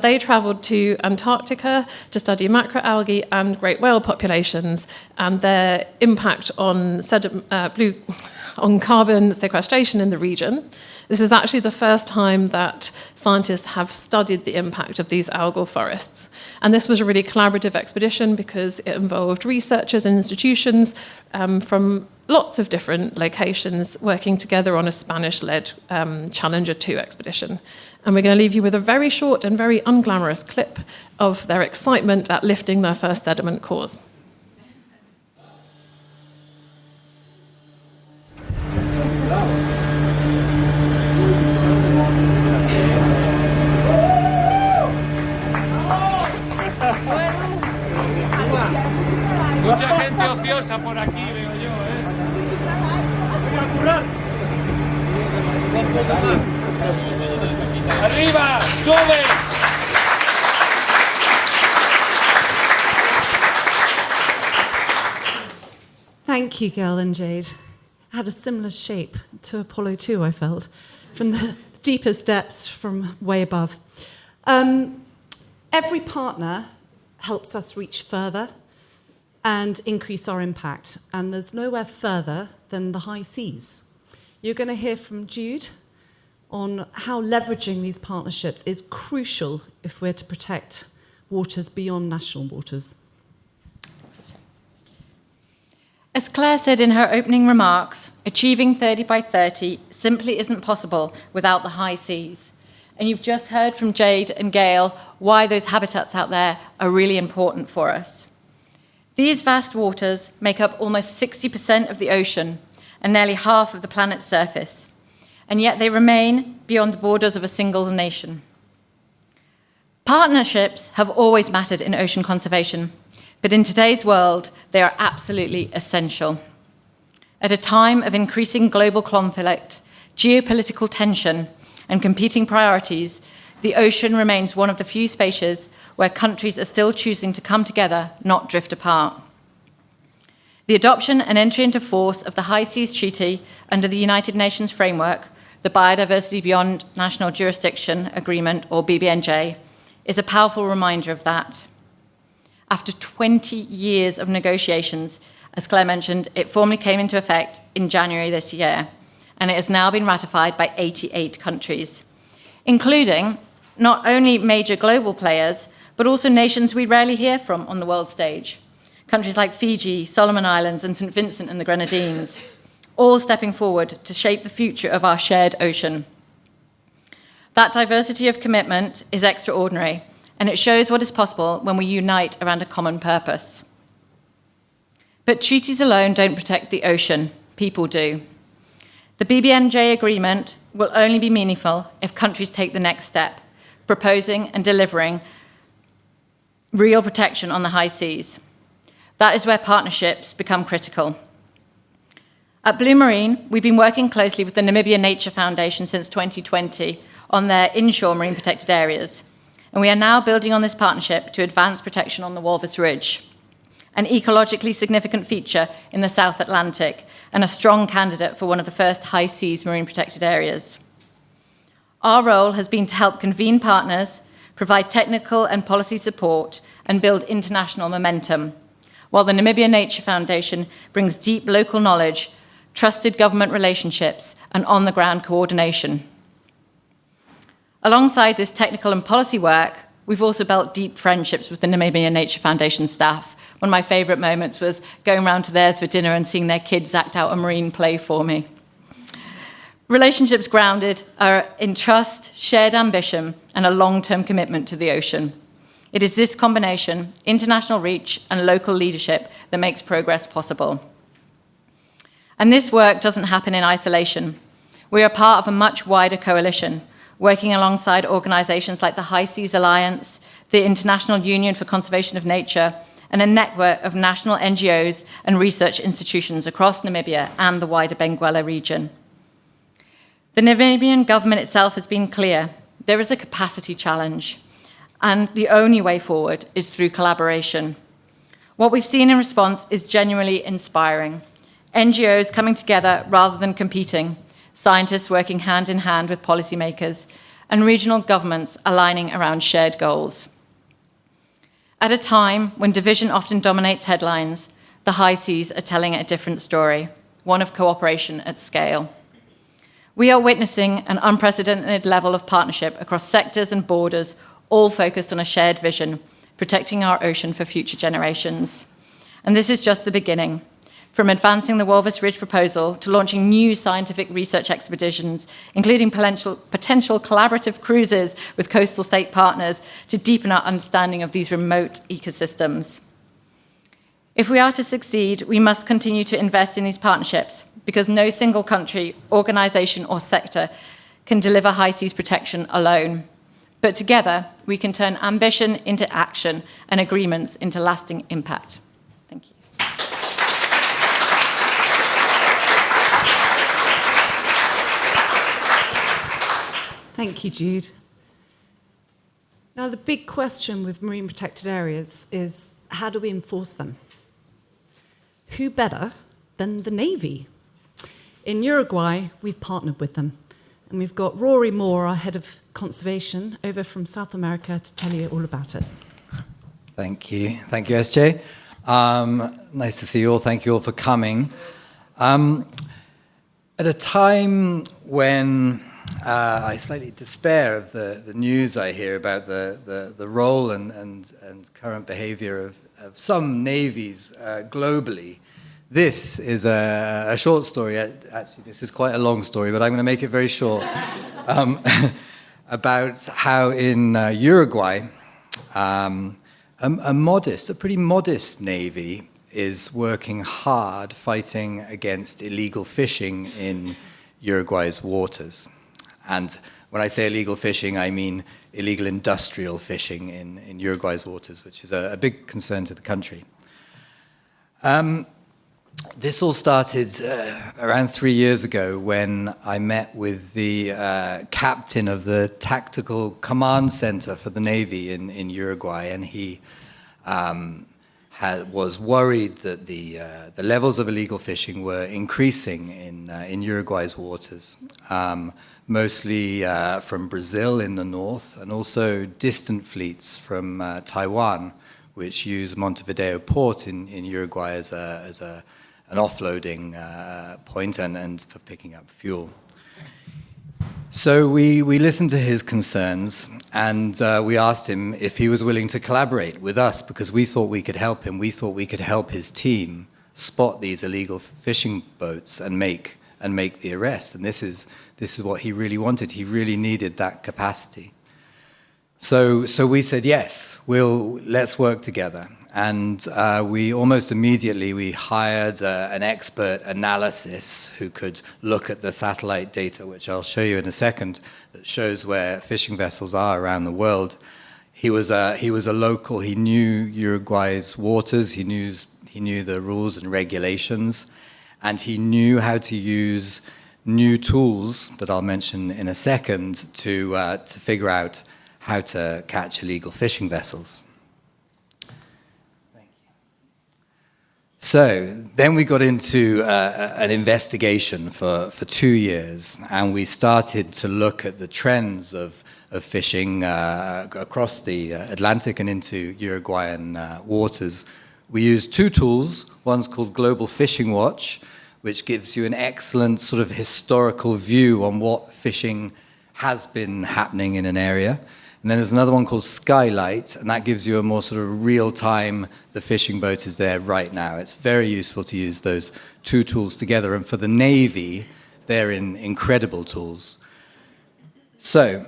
They traveled to Antarctica to study macroalgae and great whale populations and their impact on carbon sequestration in the region. This is actually the first time that scientists have studied the impact of these algal forests. And this was a really collaborative expedition because it involved researchers and institutions from lots of different locations working together on a Spanish-led Challenger 2 expedition. And we're going to leave you with a very short and very unglamorous clip of their excitement at lifting their first sediment cores. Mucha gente ociosa por aquí, veo yo, ¿eh? ¡Arriba! ¡Sube! Thank you, Gail and Jade. It had a similar shape to Apollo 2, I felt, from the deepest depths from way above. Every partner helps us reach further and increase our impact. And there's nowhere further than the high seas. You're going to hear from Jude on how leveraging these partnerships is crucial if we're to protect waters beyond national waters. As Claire said in her opening remarks, achieving 30 by 30 simply isn't possible without the high seas. And you've just heard from Jade and Gail why those habitats out there are really important for us. These vast waters make up almost 60% of the ocean and nearly half of the planet's surface, and yet they remain beyond the borders of a single nation. Partnerships have always mattered in ocean conservation, but in today's world, they are absolutely essential. At a time of increasing global conflict, geopolitical tension, and competing priorities, the ocean remains one of the few spaces where countries are still choosing to come together, not drift apart. The adoption and entry into force of the High Seas Treaty under the United Nations framework, the Biodiversity Beyond National Jurisdiction Agreement, or BBNJ, is a powerful reminder of that. After 20 years of negotiations, as Claire mentioned, it formally came into effect in January this year, and it has now been ratified by 88 countries, including not only major global players, but also nations we rarely hear from on the world stage. Countries like Fiji, Solomon Islands, and St. Vincent and the Grenadines, all stepping forward to shape the future of our shared ocean. That diversity of commitment is extraordinary, and it shows what is possible when we unite around a common purpose. But treaties alone don't protect the ocean, people do. The BBNJ agreement will only be meaningful if countries take the next step, proposing and delivering real protection on the high seas. That is where partnerships become critical. At Blue Marine, we've been working closely with the Namibia Nature Foundation since 2020 on their inshore marine protected areas, and we are now building on this partnership to advance protection on the Walvis Ridge, an ecologically significant feature in the South Atlantic and a strong candidate for one of the first high seas marine protected areas. Our role has been to help convene partners, provide technical and policy support, and build international momentum, while the Namibia Nature Foundation brings deep local knowledge, trusted government relationships, and on-the-ground coordination. Alongside this technical and policy work, we've also built deep friendships with the Namibia Nature Foundation staff. One of my favourite moments was going round to theirs for dinner and seeing their kids act out a marine play for me. Relationships grounded are in trust, shared ambition, and a long-term commitment to the ocean. It is this combination, international reach and local leadership, that makes progress possible. And this work doesn't happen in isolation. We are part of a much wider coalition, working alongside organisations like the High Seas Alliance, the International Union for Conservation of Nature, and a network of national NGOs and research institutions across Namibia and the wider Benguela region. The Namibian government itself has been clear. There is a capacity challenge, and the only way forward is through collaboration. What we've seen in response is genuinely inspiring. NGOs coming together rather than competing, scientists working hand in hand with policymakers, and regional governments aligning around shared goals. At a time when division often dominates headlines, the high seas are telling a different story, one of cooperation at scale. We are witnessing an unprecedented level of partnership across sectors and borders, all focused on a shared vision, protecting our ocean for future generations. And this is just the beginning. From advancing the Walvis Ridge proposal to launching new scientific research expeditions, including potential collaborative cruises with coastal state partners to deepen our understanding of these remote ecosystems. If we are to succeed, we must continue to invest in these partnerships because no single country, organisation or sector can deliver high seas protection alone. But together, we can turn ambition into action and agreements into lasting impact. Thank you. Thank you, Jude. Now, the big question with marine protected areas is, how do we enforce them? Who better than the Navy? In Uruguay, we've partnered with them, and we've got Rory Moore, our head of conservation, over from South America to tell you all about it. Thank you, SJ. Nice to see you all. Thank you all for coming. At a time when I slightly despair of the news I hear about the role and current behavior of some navies globally. This is a short story. Actually, this is quite a long story, but I'm going to make it very short. about how in Uruguay, a pretty modest navy is working hard fighting against illegal fishing in Uruguay's waters. And when I say illegal fishing, I mean illegal industrial fishing in Uruguay's waters, which is a big concern to the country. This all started around 3 years ago when I met with the captain of the Tactical Command Center for the Navy in Uruguay, and he was worried that the levels of illegal fishing were increasing in Uruguay's waters, mostly from Brazil in the north, and also distant fleets from Taiwan, which use Montevideo port in Uruguay as an offloading point and for picking up fuel. So we listened to his concerns, and we asked him if he was willing to collaborate with us, because we thought we could help him. We thought we could help his team spot these illegal fishing boats and make the arrest. And this is what he really wanted. He really needed that capacity. So we said, yes, let's work together. And we almost immediately, we hired an expert analysis who could look at the satellite data, which I'll show you in a second, that shows where fishing vessels are around the world. He was a local. He knew Uruguay's waters. He knew the rules and regulations, and he knew how to use new tools that I'll mention in a second to figure out how to catch illegal fishing vessels. So then we got into an investigation for 2 years, and we started to look at the trends of fishing across the Atlantic and into Uruguayan waters. We used 2 tools. One's called Global Fishing Watch, which gives you an excellent sort of historical view on what fishing has been happening in an area. And then there's another one called Skylight, and that gives you a more sort of real-time, the fishing boat is there right now. It's very useful to use those 2 tools together, and for the Navy, they're incredible tools. So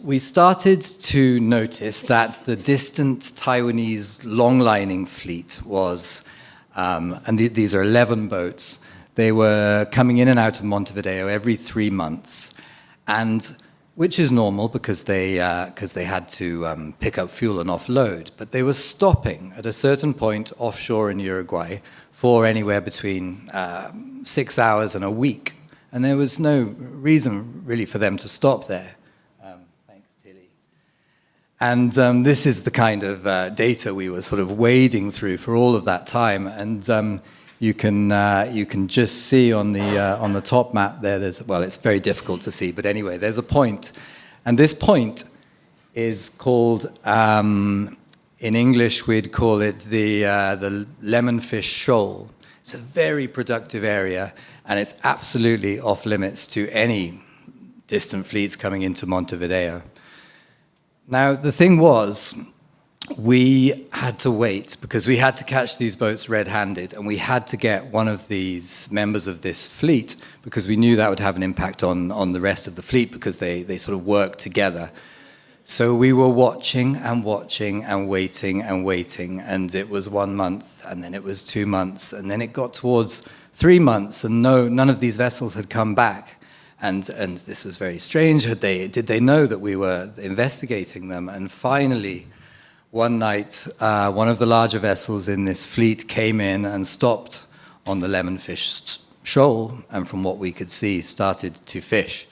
we started to notice that the distant Taiwanese long-lining fleet was, and these are 11 boats, they were coming in and out of Montevideo every 3 months, and which is normal because they had to pick up fuel and offload. But they were stopping at a certain point offshore in Uruguay for anywhere between 6 hours and a week. And there was no reason really for them to stop there. Thanks, Tilly. And this is the kind of data we were sort of wading through for all of that time. And you can just see on the top map there. It's very difficult to see, but anyway, there's a point, and this point is called, in English we'd call it the Lemonfish Shoal. It's a very productive area, and it's absolutely off limits to any distant fleets coming into Montevideo. Now the thing was, we had to wait because we had to catch these boats red-handed, and we had to get one of these members of this fleet because we knew that would have an impact on the rest of the fleet because they sort of work together. So we were watching and watching and waiting, and it was 1 month, and then it was 2 months, and then it got towards 3 months, and none of these vessels had come back. And this was very strange. Did they know that we were investigating them? And finally, one night, one of the larger vessels in this fleet came in and stopped on the Lemonfish Shoal, and from what we could see, started to fish.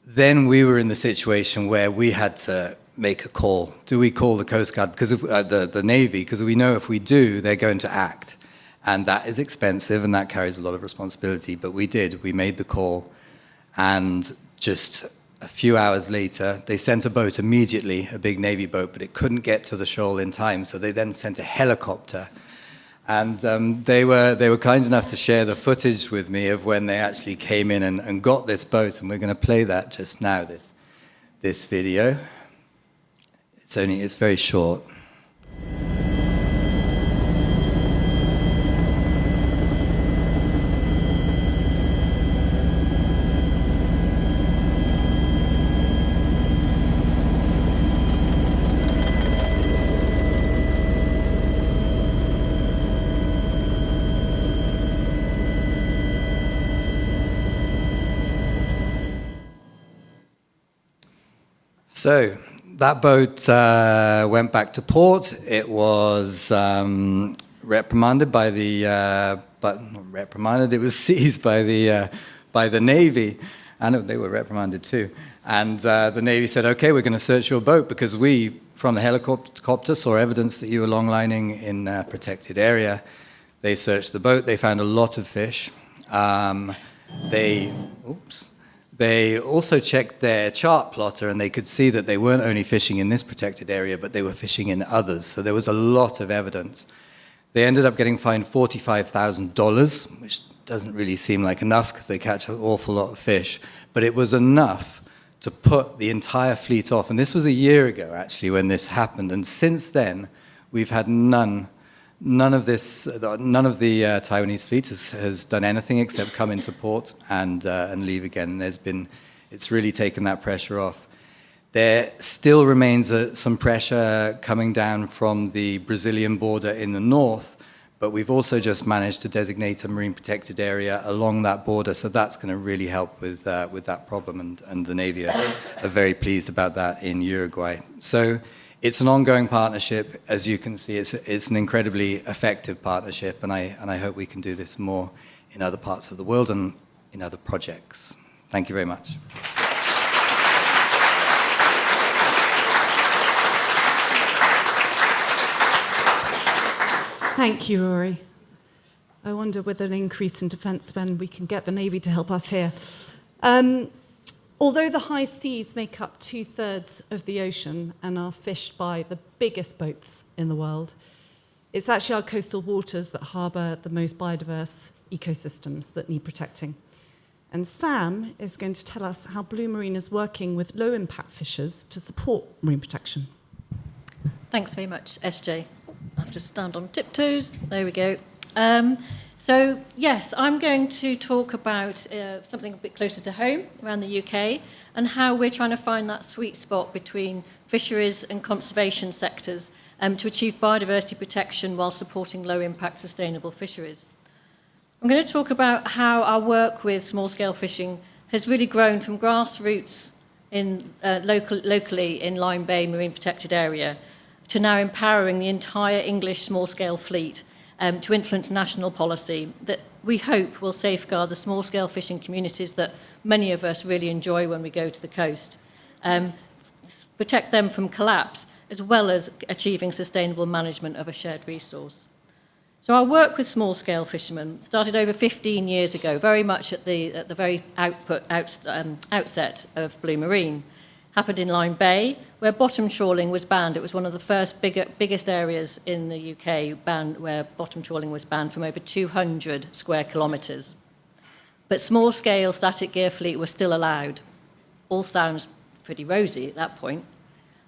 Then we were in the situation where we had to make a call. Do we call the Coast Guard, because of the Navy? Because we know if we do, they're going to act. And that is expensive, and that carries a lot of responsibility. But we did. We made the call, and just a few hours later, they sent a boat immediately, a big Navy boat, but it couldn't get to the shoal in time, so they then sent a helicopter. And they were kind enough to share the footage with me of when they actually came in and got this boat, and we're going to play that just now, this video. It's very short. So that boat went back to port. It was reprimanded by the, but not reprimanded. It was seized by the Navy, and they were reprimanded too. And the Navy said, "Okay, we're going to search your boat because we, from the helicopter, saw evidence that you were longlining in a protected area." They searched the boat. They found a lot of fish. They also checked their chart plotter, and they could see that they weren't only fishing in this protected area, but they were fishing in others. So there was a lot of evidence. They ended up getting fined $45,000, which doesn't really seem like enough because they catch an awful lot of fish. But it was enough to put the entire fleet off. And this was a year ago, actually, when this happened. And since then, we've had none of the Taiwanese fleet has done anything except come into port and leave again. It's really taken that pressure off. There still remains some pressure coming down from the Brazilian border in the north, but we've also just managed to designate a marine protected area along that border, so that's going to really help with that problem, and the Navy are very pleased about that in Uruguay. So it's an ongoing partnership. As you can see, it's an incredibly effective partnership, and I hope we can do this more in other parts of the world and in other projects. Thank you very much. Thank you, Rory. I wonder with an increase in defence spend, we can get the Navy to help us here. Although the high seas make up 2/3 of the ocean and are fished by the biggest boats in the world, it's actually our coastal waters that harbour the most biodiverse ecosystems that need protecting. And Sam is going to tell us how Blue Marine is working with low-impact fishers to support marine protection. Thanks very much, SJ. I have to stand on tiptoes. There we go. So, yes, I'm going to talk about something a bit closer to home, around the UK, and how we're trying to find that sweet spot between fisheries and conservation sectors to achieve biodiversity protection while supporting low-impact sustainable fisheries. I'm going to talk about how our work with small-scale fishing has really grown from grassroots locally in Lyme Bay Marine Protected Area to now empowering the entire English small-scale fleet to influence national policy that we hope will safeguard the small-scale fishing communities that many of us really enjoy when we go to the coast, protect them from collapse, as well as achieving sustainable management of a shared resource. So our work with small-scale fishermen started over 15 years ago, very much at the very outset of Blue Marine. Happened in Lyme Bay, where bottom trawling was banned. It was one of the first biggest areas in the UK where bottom trawling was banned from over 200 square kilometres. But small-scale static gear fleet was still allowed. All sounds pretty rosy at that point.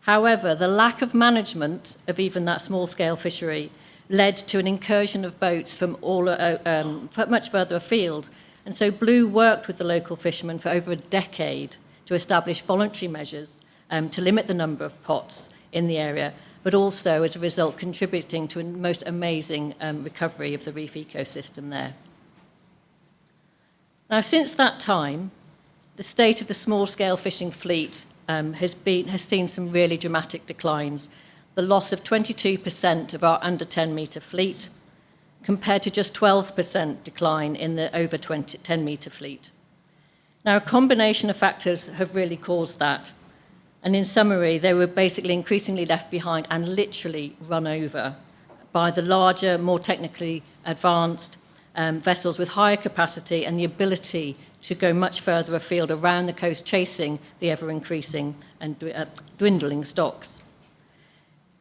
However, the lack of management of even that small-scale fishery led to an incursion of boats from much further afield. And so Blue worked with the local fishermen for over a decade to establish voluntary measures to limit the number of pots in the area, but also, as a result, contributing to a most amazing recovery of the reef ecosystem there. Now, since that time, the state of the small-scale fishing fleet has seen some really dramatic declines. The loss of 22% of our under 10-metre fleet, compared to just 12% decline in the over 10-metre fleet. Now, a combination of factors have really caused that. And in summary, they were basically increasingly left behind and literally run over by the larger, more technically advanced vessels with higher capacity and the ability to go much further afield around the coast, chasing the ever-increasing and dwindling stocks.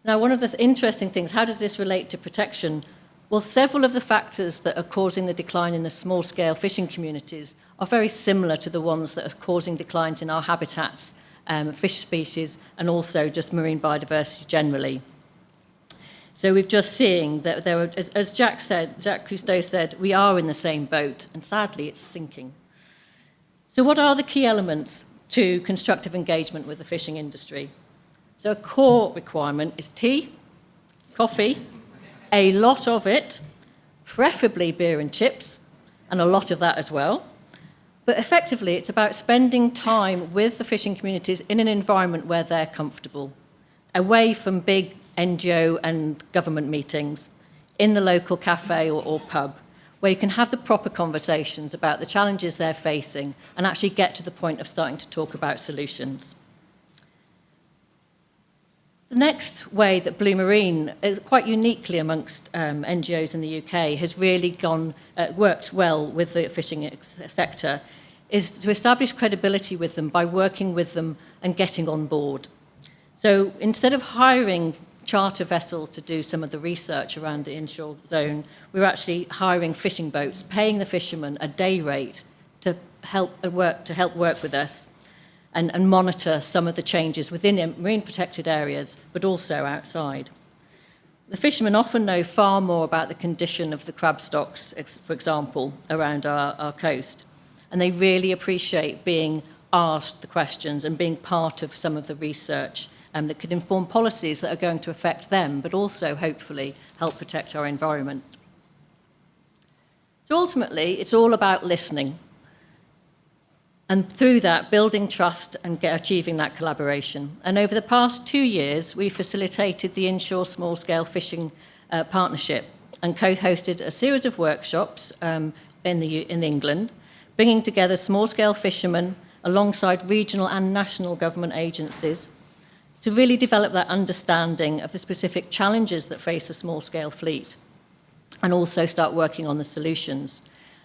Now, one of the interesting things, how does this relate to protection? Well, several of the factors that are causing the decline in the small-scale fishing communities are very similar to the ones that are causing declines in our habitats, fish species, and also just marine biodiversity generally. So we've just seen that there are, as Jacques Cousteau said, we are in the same boat, and sadly it's sinking. So what are the key elements to constructive engagement with the fishing industry? So a core requirement is tea, coffee, a lot of it, preferably beer and chips, and a lot of that as well. But effectively, it's about spending time with the fishing communities in an environment where they're comfortable, away from big NGO and government meetings, in the local cafe or pub, where you can have the proper conversations about the challenges they're facing and actually get to the point of starting to talk about solutions. The next way that Blue Marine, quite uniquely amongst NGOs in the UK, has really worked well with the fishing sector is to establish credibility with them by working with them and getting on board. So instead of hiring charter vessels to do some of the research around the inshore zone, we were actually hiring fishing boats, paying the fishermen a day rate to help work with us and monitor some of the changes within marine protected areas, but also outside. The fishermen often know far more about the condition of the crab stocks, for example, around our coast, and they really appreciate being asked the questions and being part of some of the research that could inform policies that are going to affect them, but also, hopefully, help protect our environment. So ultimately, it's all about listening. And through that, building trust and achieving that collaboration. And over the past 2 years, we facilitated the Inshore Small-Scale Fishing Partnership and co-hosted a series of workshops in England, bringing together small-scale fishermen alongside regional and national government agencies to really develop that understanding of the specific challenges that face a small-scale fleet and also start working on the solutions.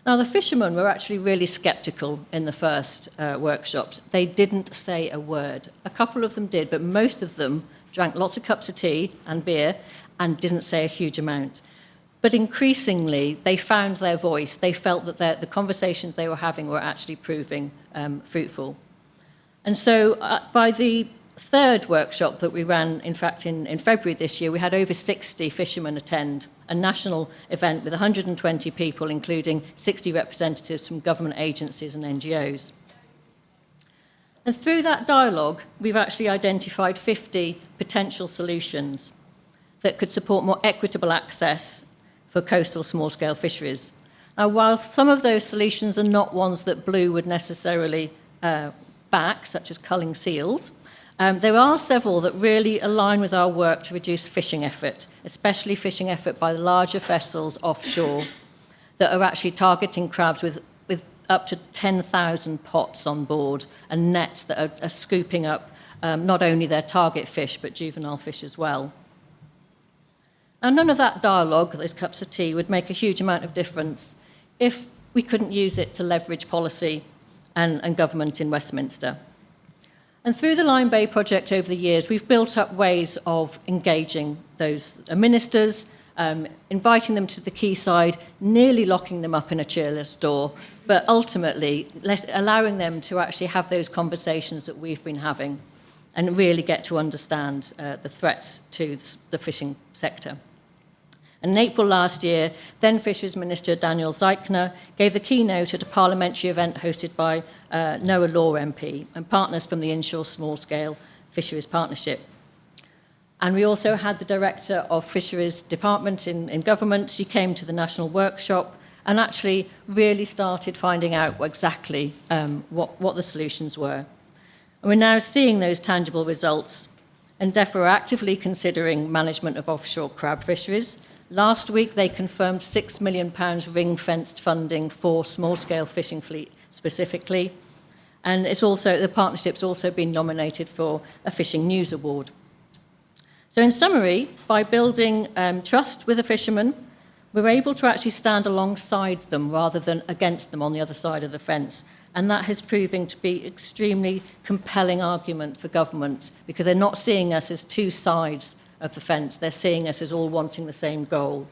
Now, the fishermen were actually really sceptical in the first workshops. They didn't say a word. A couple of them did, but most of them drank lots of cups of tea and beer and didn't say a huge amount. But increasingly, they found their voice. They felt that the conversations they were having were actually proving fruitful. And so by the third workshop that we ran, in fact, in February this year, we had over 60 fishermen attend, a national event with 120 people, including 60 representatives from government agencies and NGOs. And through that dialogue, we've actually identified 50 potential solutions that could support more equitable access for coastal small-scale fisheries. Now, while some of those solutions are not ones that Blue would necessarily back, such as culling seals, there are several that really align with our work to reduce fishing effort, especially fishing effort by the larger vessels offshore that are actually targeting crabs with up to 10,000 pots on board and nets that are scooping up not only their target fish but juvenile fish as well. And none of that dialogue, those cups of tea, would make a huge amount of difference if we couldn't use it to leverage policy and government in Westminster. And through the Lyme Bay project over the years, we've built up ways of engaging those ministers, inviting them to the quayside, nearly locking them up in a cheerless door, but ultimately allowing them to actually have those conversations that we've been having and really get to understand the threats to the fishing sector. And in April last year, then Fisheries Minister Daniel Zeichner gave the keynote at a parliamentary event hosted by Noah Law MP and partners from the Inshore Small Scale Fisheries Partnership. And we also had the Director of Fisheries Department in government. She came to the national workshop and actually really started finding out exactly what the solutions were. And we're now seeing those tangible results, and DEFRA are actively considering management of offshore crab fisheries. Last week, they confirmed £6 million ring-fenced funding for small-scale fishing fleet specifically. And the partnership's also been nominated for a Fishing News Award. So in summary, by building trust with the fishermen, we're able to actually stand alongside them rather than against them on the other side of the fence. And that has proven to be extremely compelling argument for government because they're not seeing us as two sides of the fence. They're seeing us as all wanting the same goal.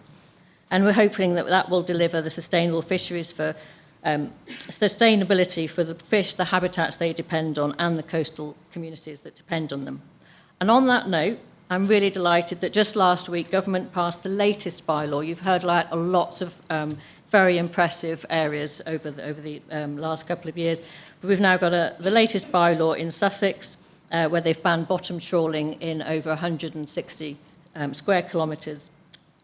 And we're hoping that that will deliver the sustainable fisheries for sustainability for the fish, the habitats they depend on, and the coastal communities that depend on them. And on that note, I'm really delighted that just last week, government passed the latest bylaw. You've heard lots of very impressive areas over the last couple of years. But we've now got the latest bylaw in Sussex, where they've banned bottom trawling in over 160 square kilometres,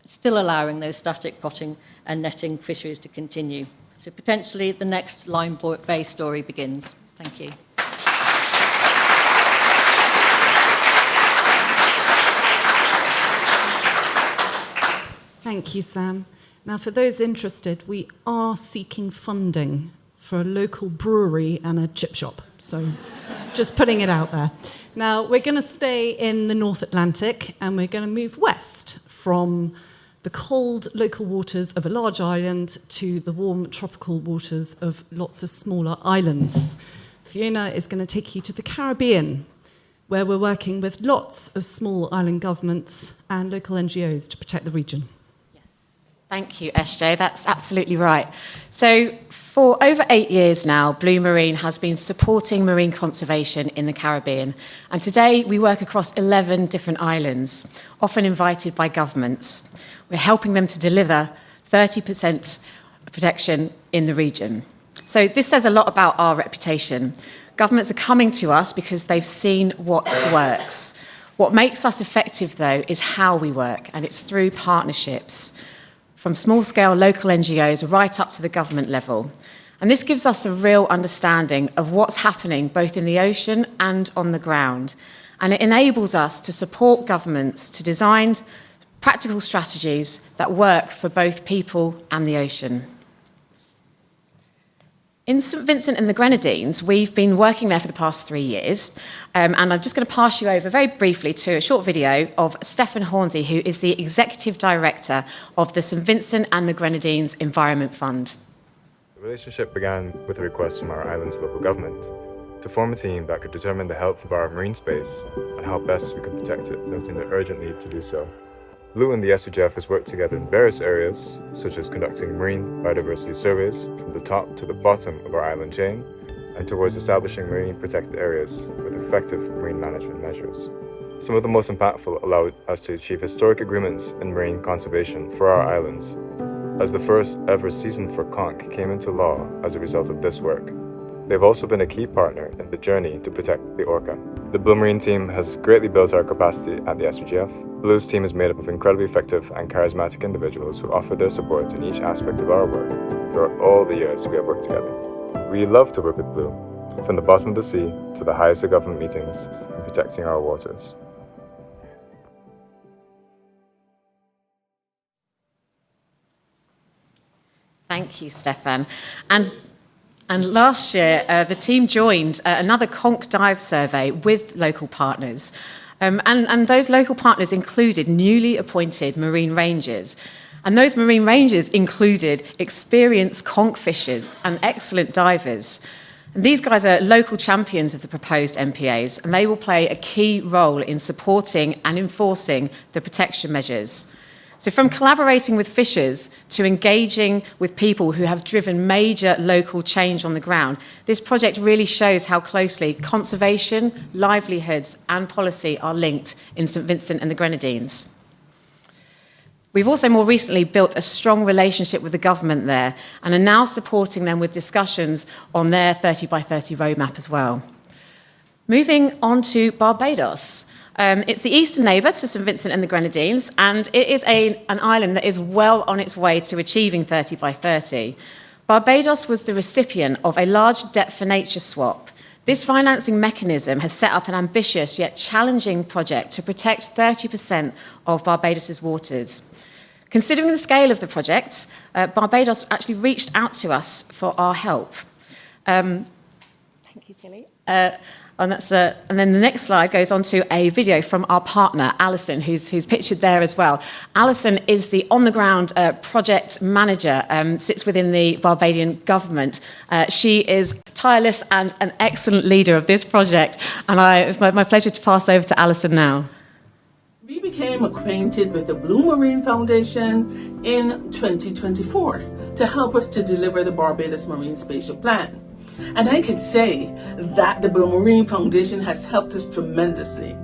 still allowing those static potting and netting fisheries to continue. So potentially the next Lyme Bay story begins. Thank you. Thank you, Sam. Now, for those interested, we are seeking funding for a local brewery and a chip shop. So just putting it out there. Now, we're going to stay in the North Atlantic and we're going to move west from the cold local waters of a large island to the warm tropical waters of lots of smaller islands. Fiona is going to take you to the Caribbean, where we're working with lots of small island governments and local NGOs to protect the region. Thank you, SJ. That's absolutely right. So for over 8 years now, Blue Marine has been supporting marine conservation in the Caribbean. And today we work across 11 different islands, often invited by governments. We're helping them to deliver 30% protection in the region. So this says a lot about our reputation. Governments are coming to us because they've seen what works. What makes us effective, though, is how we work, and it's through partnerships, from small-scale local NGOs right up to the government level. And this gives us a real understanding of what's happening both in the ocean and on the ground. And it enables us to support governments to design practical strategies that work for both people and the ocean. In St Vincent and the Grenadines, we've been working there for the past 3 years, and I'm just going to pass you over very briefly to a short video of Stefan Hornsey, who is the Executive Director of the St Vincent and the Grenadines Environment Fund. The relationship began with a request from our island's local government to form a team that could determine the health of our marine space and how best we could protect it, noting the urgent need to do so. Blue and the SVGF has worked together in various areas, such as conducting marine biodiversity surveys from the top to the bottom of our island chain, and towards establishing marine protected areas with effective marine management measures. Some of the most impactful allowed us to achieve historic agreements in marine conservation for our islands, as the first ever season for conch came into law as a result of this work. They've also been a key partner in the journey to protect the orca. The Blue Marine team has greatly built our capacity at the SVGF. Blue's team is made up of incredibly effective and charismatic individuals who offer their support in each aspect of our work throughout all the years we have worked together. We love to work with Blue, from the bottom of the sea to the highest of government meetings in protecting our waters. Thank you, Stefan. And last year, the team joined another conch dive survey with local partners. And those local partners included newly appointed marine rangers. And those marine rangers included experienced conch fishers and excellent divers. And these guys are local champions of the proposed MPAs, and they will play a key role in supporting and enforcing the protection measures. So from collaborating with fishers to engaging with people who have driven major local change on the ground, this project really shows how closely conservation, livelihoods, and policy are linked in St Vincent and the Grenadines. We've also more recently built a strong relationship with the government there and are now supporting them with discussions on their 30 by 30 roadmap as well. Moving on to Barbados. It's the eastern neighbour to St Vincent and the Grenadines, and it is an island that is well on its way to achieving 30 by 30. Barbados was the recipient of a large debt for nature swap. This financing mechanism has set up an ambitious yet challenging project to protect 30% of Barbados's waters. Considering the scale of the project, Barbados actually reached out to us for our help. Thank you, Tilly. And then the next slide goes on to a video from our partner, Alison, who's pictured there as well. Alison is the on-the-ground project manager, sits within the Barbadian government. She is tireless and an excellent leader of this project, and it's my pleasure to pass over to Alison now. We became acquainted with the Blue Marine Foundation in 2024 to help us to deliver the Barbados Marine Spatial Plan. And I can say that the Blue Marine Foundation has helped us tremendously.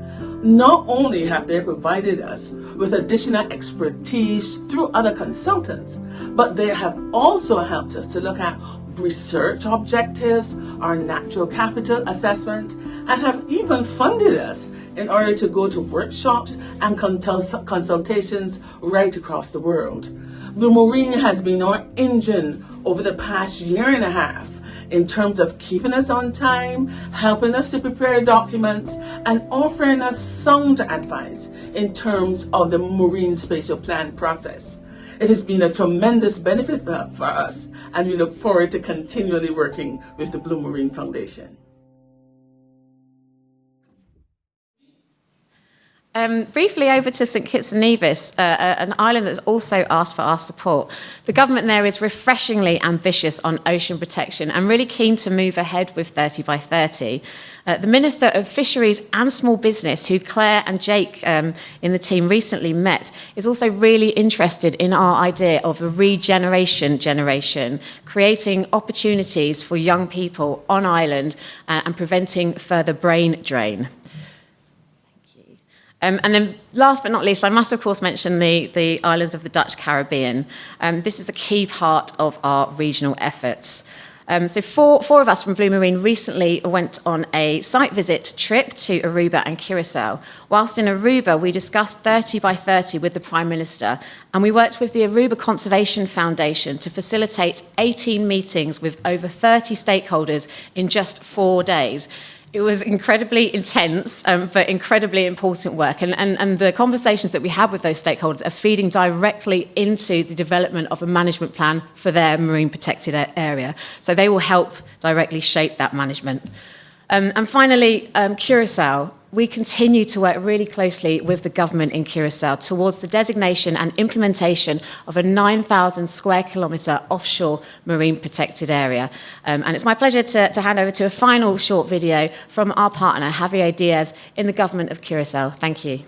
Not only have they provided us with additional expertise through other consultants, but they have also helped us to look at research objectives, our natural capital assessment, and have even funded us in order to go to workshops and consultations right across the world. Blue Marine has been our engine over the past year and a half in terms of keeping us on time, helping us to prepare documents, and offering us sound advice in terms of the Marine Spatial Plan process. It has been a tremendous benefit for us, and we look forward to continually working with the Blue Marine Foundation. Briefly over to St Kitts and Nevis, an island that's also asked for our support. The government there is refreshingly ambitious on ocean protection and really keen to move ahead with 30 by 30. The Minister of Fisheries and Small Business, who Claire and Jake in the team recently met, is also really interested in our idea of a regeneration generation, creating opportunities for young people on island and preventing further brain drain. And then last but not least, I must of course mention the islands of the Dutch Caribbean. This is a key part of our regional efforts. So four of us from Blue Marine recently went on a site visit trip to Aruba and Curacao. Whilst in Aruba, we discussed 30 by 30 with the Prime Minister, and we worked with the Aruba Conservation Foundation to facilitate 18 meetings with over 30 stakeholders in just 4 days. It was incredibly intense, but incredibly important work. And the conversations that we had with those stakeholders are feeding directly into the development of a management plan for their marine protected area. So they will help directly shape that management. And finally, Curacao. We continue to work really closely with the government in Curacao towards the designation and implementation of a 9,000 square kilometre offshore marine protected area. And it's my pleasure to hand over to a final short video from our partner, Javier Diaz, in the government of Curacao. Thank you.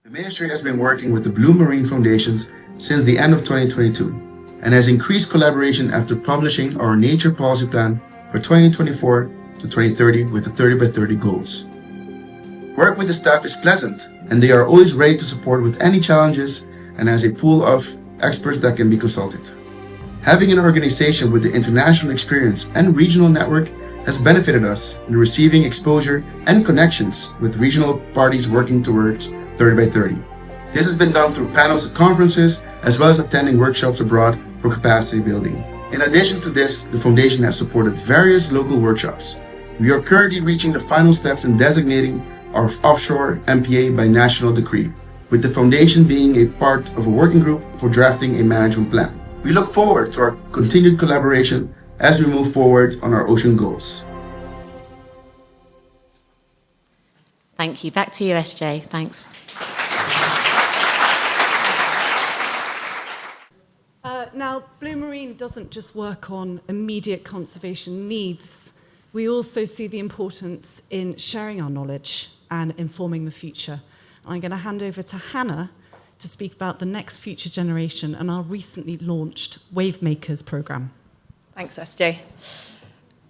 The Ministry has been working with the Blue Marine Foundations since the end of 2022 and has increased collaboration after publishing our Nature Policy Plan for 2024 to 2030 with the 30 by 30 goals. Work with the staff is pleasant, and they are always ready to support with any challenges and has a pool of experts that can be consulted. Having an organization with the international experience and regional network has benefited us in receiving exposure and connections with regional parties working towards 30 by 30. This has been done through panels at conferences, as well as attending workshops abroad for capacity building. In addition to this, the Foundation has supported various local workshops. We are currently reaching the final steps in designating our offshore MPA by national decree, with the Foundation being a part of a working group for drafting a management plan. We look forward to our continued collaboration as we move forward on our ocean goals. Thank you. Back to you, SJ. Thanks. Now, Blue Marine doesn't just work on immediate conservation needs. We also see the importance in sharing our knowledge and informing the future. I'm going to hand over to Hannah to speak about the next future generation and our recently launched Wave Makers programme. Thanks, SJ.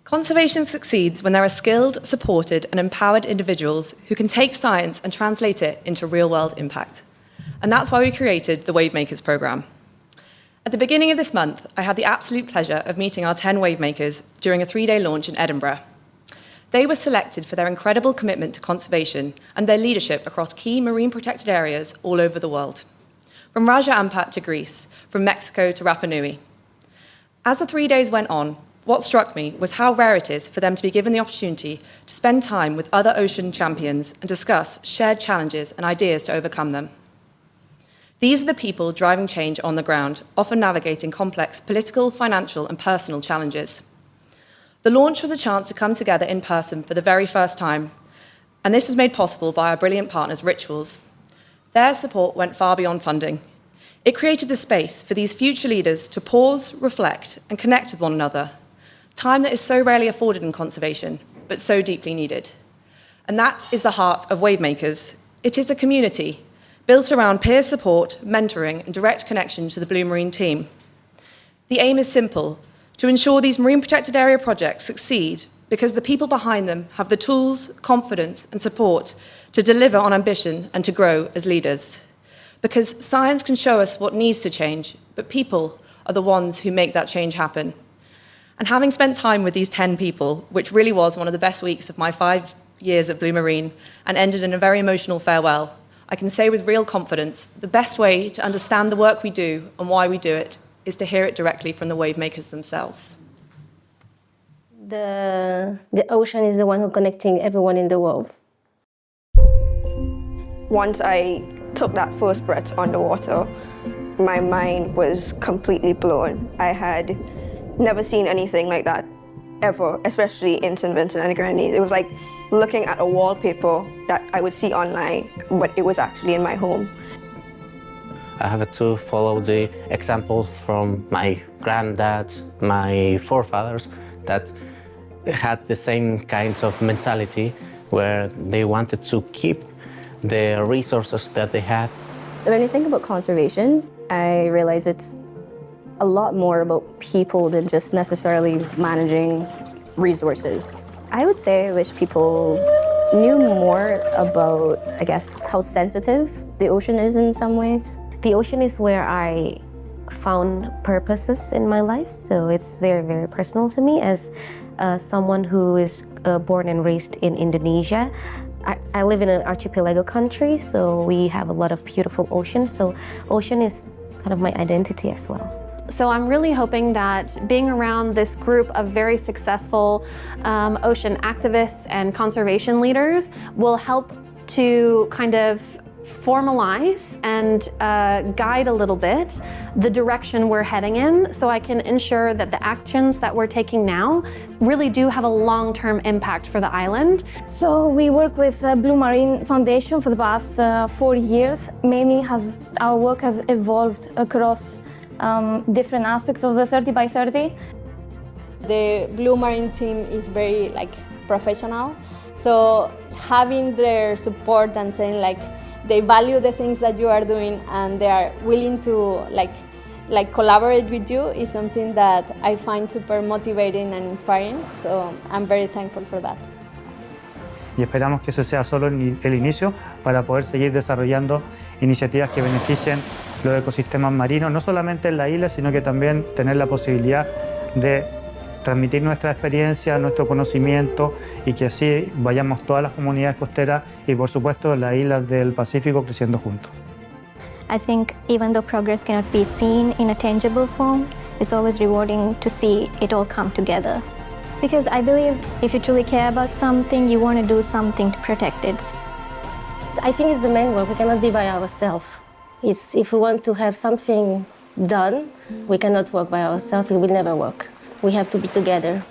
Conservation succeeds when there are skilled, supported and empowered individuals who can take science and translate it into real-world impact. And that's why we created the Wave Makers programme. At the beginning of this month, I had the absolute pleasure of meeting our 10 wave makers during a 3-day launch in Edinburgh. They were selected for their incredible commitment to conservation and their leadership across key marine protected areas all over the world, from Raja Ampat to Greece, from Mexico to Rapa Nui. As the 3 days went on, what struck me was how rare it is for them to be given the opportunity to spend time with other ocean champions and discuss shared challenges and ideas to overcome them. These are the people driving change on the ground, often navigating complex political, financial, and personal challenges. The launch was a chance to come together in person for the very first time, and this was made possible by our brilliant partners, Rituals. Their support went far beyond funding. It created a space for these future leaders to pause, reflect, and connect with one another, time that is so rarely afforded in conservation, but so deeply needed. And that is the heart of Wave Makers. It is a community built around peer support, mentoring, and direct connection to the Blue Marine team. The aim is simple: to ensure these marine protected area projects succeed because the people behind them have the tools, confidence, and support to deliver on ambition and to grow as leaders. Because science can show us what needs to change, but people are the ones who make that change happen. And having spent time with these 10 people, which really was one of the best weeks of my 5 years at Blue Marine and ended in a very emotional farewell, I can say with real confidence, the best way to understand the work we do and why we do it is to hear it directly from the wave makers themselves. The ocean is the one who's connecting everyone in the world. Once I took that first breath underwater, my mind was completely blown. I had never seen anything like that ever, especially in St. Vincent and the Grenadines. It was like looking at a wallpaper that I would see online, but it was actually in my home. I have to follow the example from my granddad, my forefathers, that had the same kinds of mentality where they wanted to keep the resources that they had. When you think about conservation, I realize it's a lot more about people than just necessarily managing resources. I would say I wish people knew more about, I guess, how sensitive the ocean is in some ways. The ocean is where I found purposes in my life, so it's very, very personal to me as someone who is born and raised in Indonesia. I live in an archipelago country, so we have a lot of beautiful oceans, so ocean is kind of my identity as well. So I'm really hoping that being around this group of very successful ocean activists and conservation leaders will help to kind of formalize and guide a little bit the direction we're heading in, so I can ensure that the actions that we're taking now really do have a long-term impact for the island. So we work with Blue Marine Foundation for the past 4 years. Mainly our work has evolved across different aspects of the 30 by 30. The Blue Marine team is very professional, so having their support and saying they value the things that you are doing and they are willing to collaborate with you is something that I find super motivating and inspiring, so I'm very thankful for that. Y esperamos que ese sea solo el inicio para poder seguir desarrollando iniciativas que beneficien los ecosistemas marinos, no solamente en la isla, sino que también tener la posibilidad de transmitir nuestra experiencia, nuestro conocimiento y que así vayamos todas las comunidades costeras y por supuesto las islas del Pacífico creciendo juntos. I think even though progress cannot be seen in a tangible form, it's always rewarding to see it all come together. Because I believe if you truly care about something, you want to do something to protect it. I think it's the main work. We cannot be by ourselves. If we want to have something done, we cannot work by ourselves. It will never work. We have to be together.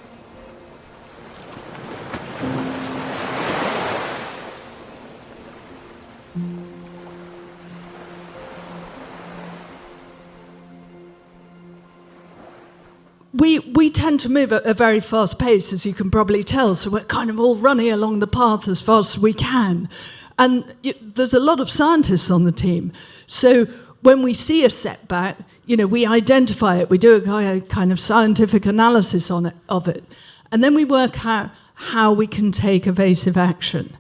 We tend to move at a very fast pace, as you can probably tell, so we're kind of all running along the path as fast as we can. And there's a lot of scientists on the team. So when we see a setback, we identify it, we do a kind of scientific analysis of it, and then we work out how we can take evasive action.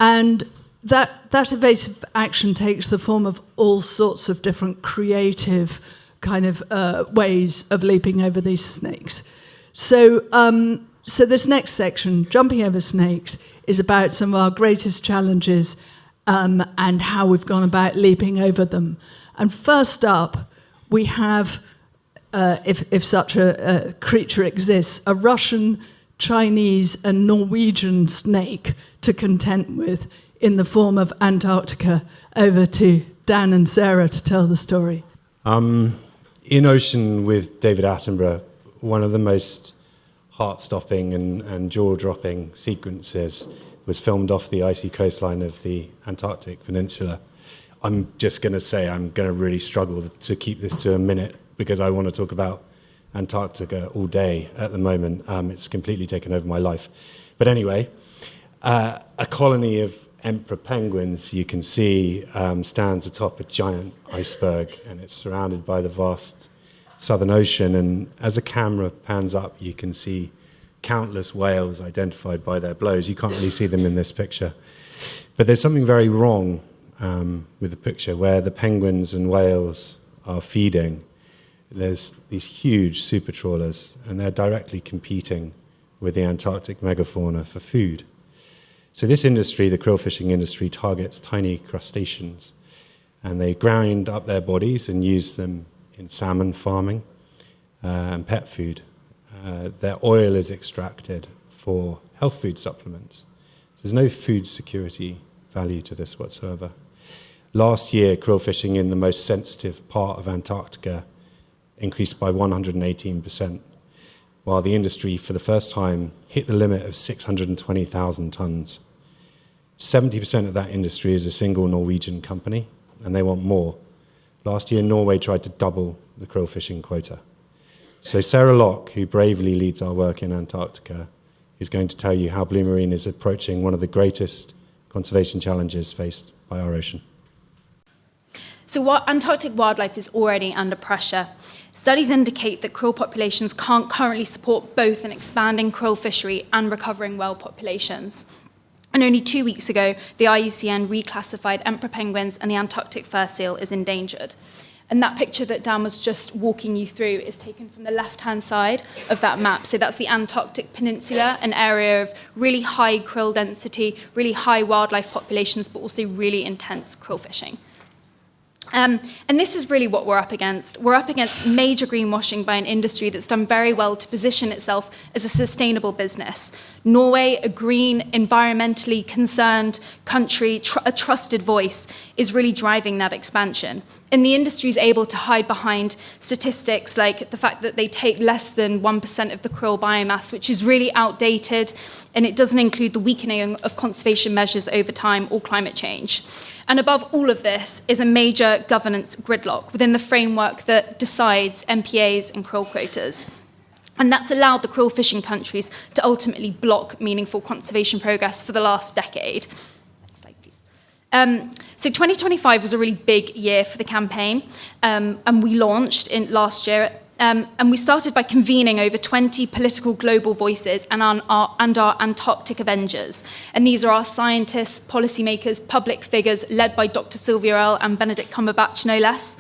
And that evasive action takes the form of all sorts of different creative kind of ways of leaping over these snakes. So this next section, Jumping Over Snakes, is about some of our greatest challenges and how we've gone about leaping over them. And first up, we have, if such a creature exists, a Russian, Chinese, and Norwegian snake to contend with in the form of Antarctica. Over to Dan and Sarah to tell the story. In Ocean with David Attenborough, one of the most heart-stopping and jaw-dropping sequences was filmed off the icy coastline of the Antarctic Peninsula. I'm just going to say I'm going to really struggle to keep this to a minute because I want to talk about Antarctica all day at the moment. It's completely taken over my life. But anyway, a colony of emperor penguins, you can see, stands atop a giant iceberg, and it's surrounded by the vast Southern Ocean. And as the camera pans up, you can see countless whales identified by their blows. You can't really see them in this picture. But there's something very wrong with the picture where the penguins and whales are feeding. There's these huge super trawlers, and they're directly competing with the Antarctic megafauna for food. So this industry, the krill fishing industry, targets tiny crustaceans, and they grind up their bodies and use them in salmon farming and pet food. Their oil is extracted for health food supplements. So there's no food security value to this whatsoever. Last year, krill fishing in the most sensitive part of Antarctica increased by 118%, while the industry for the first time hit the limit of 620,000 tons. 70% of that industry is a single Norwegian company, and they want more. Last year, Norway tried to double the krill fishing quota. So Sarah Locke, who bravely leads our work in Antarctica, is going to tell you how Blue Marine is approaching one of the greatest conservation challenges faced by our ocean. So Antarctic wildlife is already under pressure. Studies indicate that krill populations can't currently support both an expanding krill fishery and recovering whale populations. And only 2 weeks ago, the IUCN reclassified emperor penguins and the Antarctic fur seal as endangered. And that picture that Dan was just walking you through is taken from the left-hand side of that map. So that's the Antarctic Peninsula, an area of really high krill density, really high wildlife populations, but also really intense krill fishing. And this is really what we're up against. We're up against major greenwashing by an industry that's done very well to position itself as a sustainable business. Norway, a green, environmentally concerned country, a trusted voice, is really driving that expansion. And the industry is able to hide behind statistics like the fact that they take less than 1% of the krill biomass, which is really outdated, and it doesn't include the weakening of conservation measures over time or climate change. And above all of this is a major governance gridlock within the framework that decides MPAs and krill quotas. And that's allowed the krill fishing countries to ultimately block meaningful conservation progress for the last decade. Next slide, please. So 2025 was a really big year for the campaign, and we launched last year. And we started by convening over 20 political global voices and our Antarctic Avengers. And these are our scientists, policymakers, public figures, led by Dr. Sylvia Earle and Benedict Cumberbatch, no less.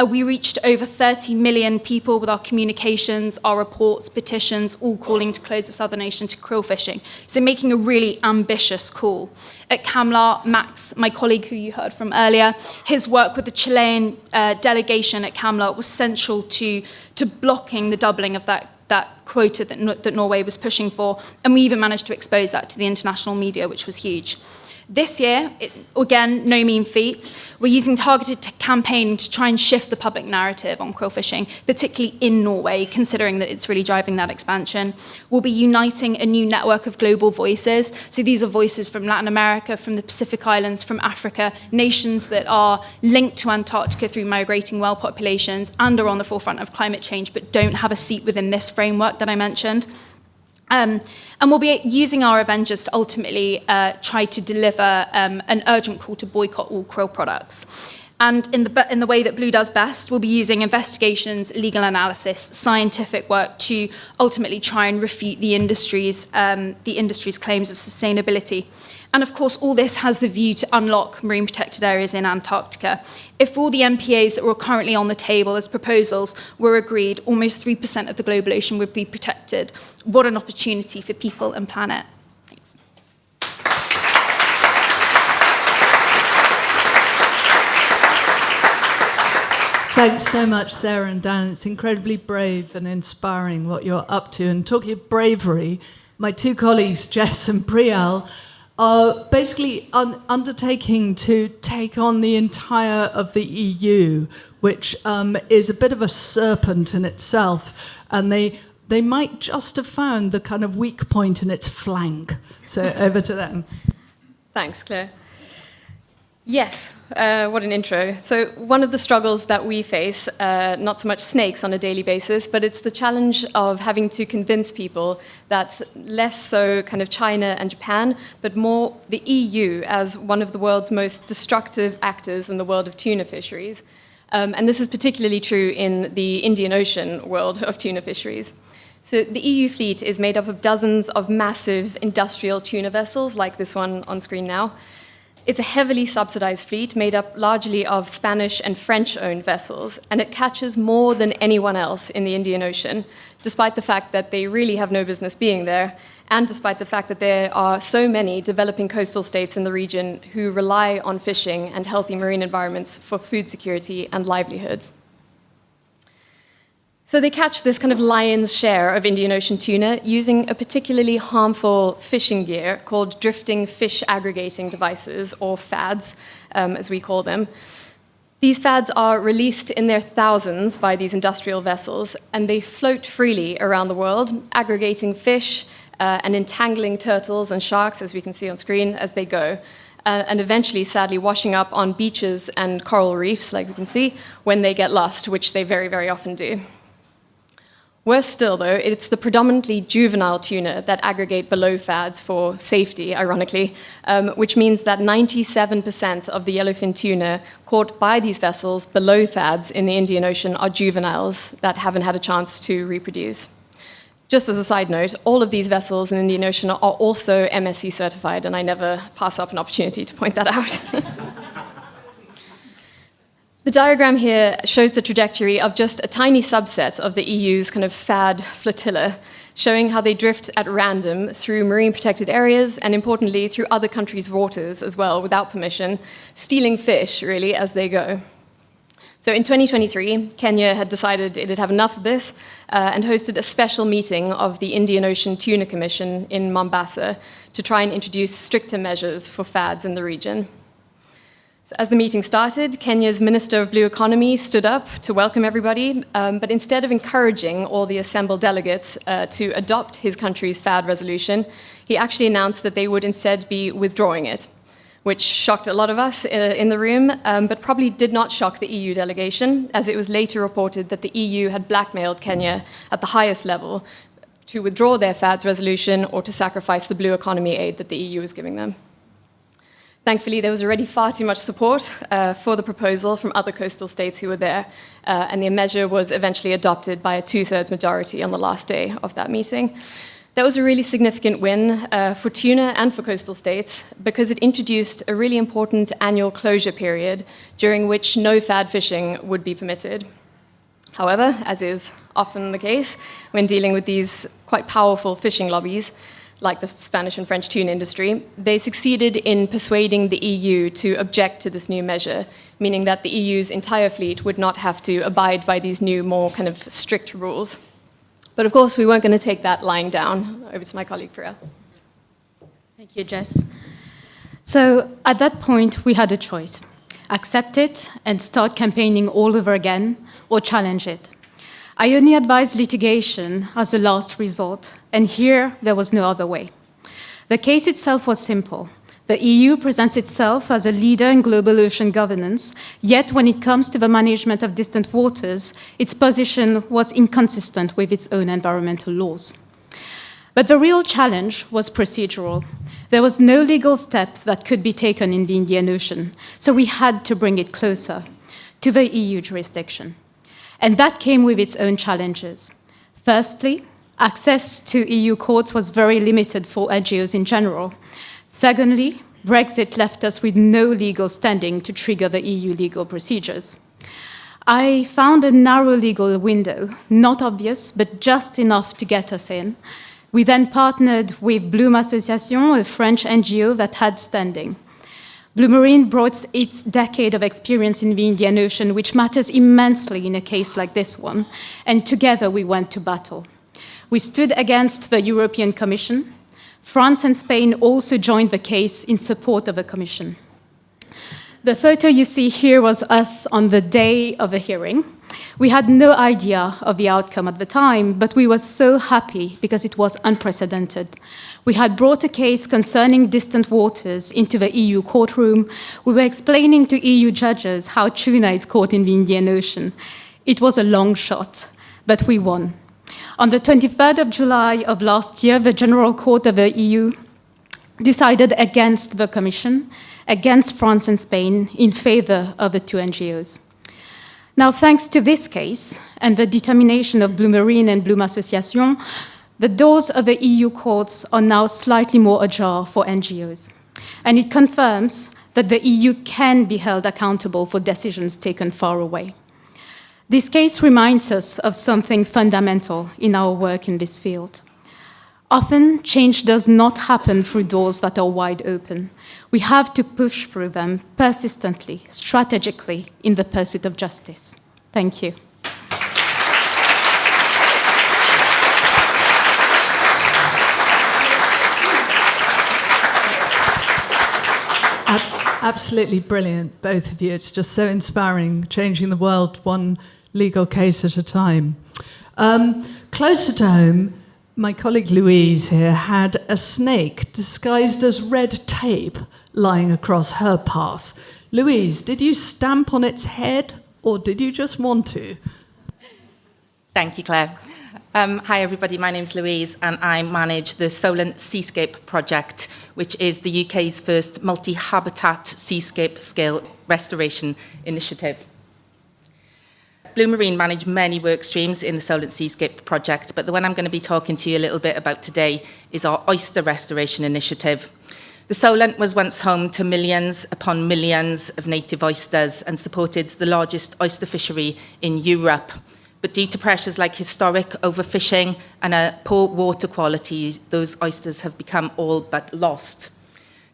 We reached over 30 million people with our communications, our reports, petitions, all calling to close the Southern Ocean to krill fishing. So making a really ambitious call. At CAMLA, Max, my colleague who you heard from earlier, his work with the Chilean delegation at CAMLA was central to blocking the doubling of that quota that Norway was pushing for. And we even managed to expose that to the international media, which was huge. This year, again, no mean feat, we're using targeted campaigning to try and shift the public narrative on krill fishing, particularly in Norway, considering that it's really driving that expansion. We'll be uniting a new network of global voices. So these are voices from Latin America, from the Pacific Islands, from Africa, nations that are linked to Antarctica through migrating whale populations and are on the forefront of climate change, but don't have a seat within this framework that I mentioned. And we'll be using our Avengers to ultimately try to deliver an urgent call to boycott all krill products. And in the way that Blue does best, we'll be using investigations, legal analysis, scientific work to ultimately try and refute the industry's claims of sustainability. And of course, all this has the view to unlock marine protected areas in Antarctica. If all the MPAs that were currently on the table as proposals were agreed, almost 3% of the global ocean would be protected. What an opportunity for people and planet. Thanks so much, Sarah and Dan. It's incredibly brave and inspiring what you're up to. And talking of bravery, my two colleagues, Jess and Priyal, are basically undertaking to take on the entire of the EU, which is a bit of a serpent in itself. And they might just have found the kind of weak point in its flank. So over to them. Thanks, Claire. Yes, what an intro. So one of the struggles that we face, not so much snakes on a daily basis, but it's the challenge of having to convince people that less so kind of China and Japan, but more the EU as one of the world's most destructive actors in the world of tuna fisheries. And this is particularly true in the Indian Ocean world of tuna fisheries. So the EU fleet is made up of dozens of massive industrial tuna vessels, like this one on screen now. It's a heavily subsidized fleet made up largely of Spanish and French-owned vessels, and it catches more than anyone else in the Indian Ocean, despite the fact that they really have no business being there, and despite the fact that there are so many developing coastal states in the region who rely on fishing and healthy marine environments for food security and livelihoods. So they catch this kind of lion's share of Indian Ocean tuna using a particularly harmful fishing gear called drifting fish aggregating devices, or FADs, as we call them. These FADs are released in their thousands by these industrial vessels, and they float freely around the world, aggregating fish and entangling turtles and sharks, as we can see on screen, as they go. And eventually, sadly, washing up on beaches and coral reefs, like we can see, when they get lost, which they very, very often do. Worse still, though, it's the predominantly juvenile tuna that aggregate below FADs for safety, ironically, which means that 97% of the yellowfin tuna caught by these vessels below FADs in the Indian Ocean are juveniles that haven't had a chance to reproduce. Just as a side note, all of these vessels in the Indian Ocean are also MSC certified, and I never pass up an opportunity to point that out. The diagram here shows the trajectory of just a tiny subset of the EU's kind of FAD flotilla, showing how they drift at random through marine protected areas and, importantly, through other countries' waters as well, without permission, stealing fish, really, as they go. So in 2023, Kenya had decided it had had enough of this and hosted a special meeting of the Indian Ocean Tuna Commission in Mombasa to try and introduce stricter measures for FADs in the region. So as the meeting started, Kenya's Minister of Blue Economy stood up to welcome everybody, but instead of encouraging all the assembled delegates to adopt his country's FAD resolution, he actually announced that they would instead be withdrawing it, which shocked a lot of us in the room, but probably did not shock the EU delegation, as it was later reported that the EU had blackmailed Kenya at the highest level to withdraw their FADs resolution or to sacrifice the blue economy aid that the EU was giving them. Thankfully, there was already far too much support for the proposal from other coastal states who were there, and the measure was eventually adopted by a two-thirds majority on the last day of that meeting. That was a really significant win for tuna and for coastal states because it introduced a really important annual closure period during which no FAD fishing would be permitted. However, as is often the case when dealing with these quite powerful fishing lobbies, like the Spanish and French tuna industry, they succeeded in persuading the EU to object to this new measure, meaning that the EU's entire fleet would not have to abide by these new, more kind of strict rules. But of course, we weren't going to take that lying down. Over to my colleague, Priya. Thank you, Jess. So at that point, we had a choice. Accept it and start campaigning all over again, or challenge it. I only advise litigation as a last resort, and here there was no other way. The case itself was simple. The EU presents itself as a leader in global ocean governance, yet when it comes to the management of distant waters, its position was inconsistent with its own environmental laws. But the real challenge was procedural. There was no legal step that could be taken in the Indian Ocean, so we had to bring it closer to the EU jurisdiction. And that came with its own challenges. Firstly, access to EU courts was very limited for NGOs in general. Secondly, Brexit left us with no legal standing to trigger the EU legal procedures. I found a narrow legal window, not obvious, but just enough to get us in. We then partnered with Bloom Association, a French NGO that had standing. Blue Marine brought its decade of experience in the Indian Ocean, which matters immensely in a case like this one, and together we went to battle. We stood against the European Commission. France and Spain also joined the case in support of the Commission. The photo you see here was us on the day of the hearing. We had no idea of the outcome at the time, but we were so happy because it was unprecedented. We had brought a case concerning distant waters into the EU courtroom. We were explaining to EU judges how tuna is caught in the Indian Ocean. It was a long shot, but we won. On the 23rd of July of last year, the General Court of the EU decided against the Commission, against France and Spain, in favor of the two NGOs. Now, thanks to this case and the determination of Blue Marine and Bloom Association, the doors of the EU courts are now slightly more ajar for NGOs. And it confirms that the EU can be held accountable for decisions taken far away. This case reminds us of something fundamental in our work in this field. Often, change does not happen through doors that are wide open. We have to push through them persistently, strategically, in the pursuit of justice. Thank you. Absolutely brilliant, both of you. It's just so inspiring, changing the world one legal case at a time. Closer to home, my colleague Louise here had a snake disguised as red tape lying across her path. Louise, did you stamp on its head, or did you just want to? Thank you, Claire. Hi, everybody. My name's Louise, and I manage the Solent Seascape project, which is the UK's first multi-habitat seascape scale restoration initiative. Blue Marine manage many work streams in the Solent Seascape project, but the one I'm going to be talking to you a little bit about today is our oyster restoration initiative. The Solent was once home to millions upon millions of native oysters and supported the largest oyster fishery in Europe. But due to pressures like historic overfishing and a poor water quality, those oysters have become all but lost.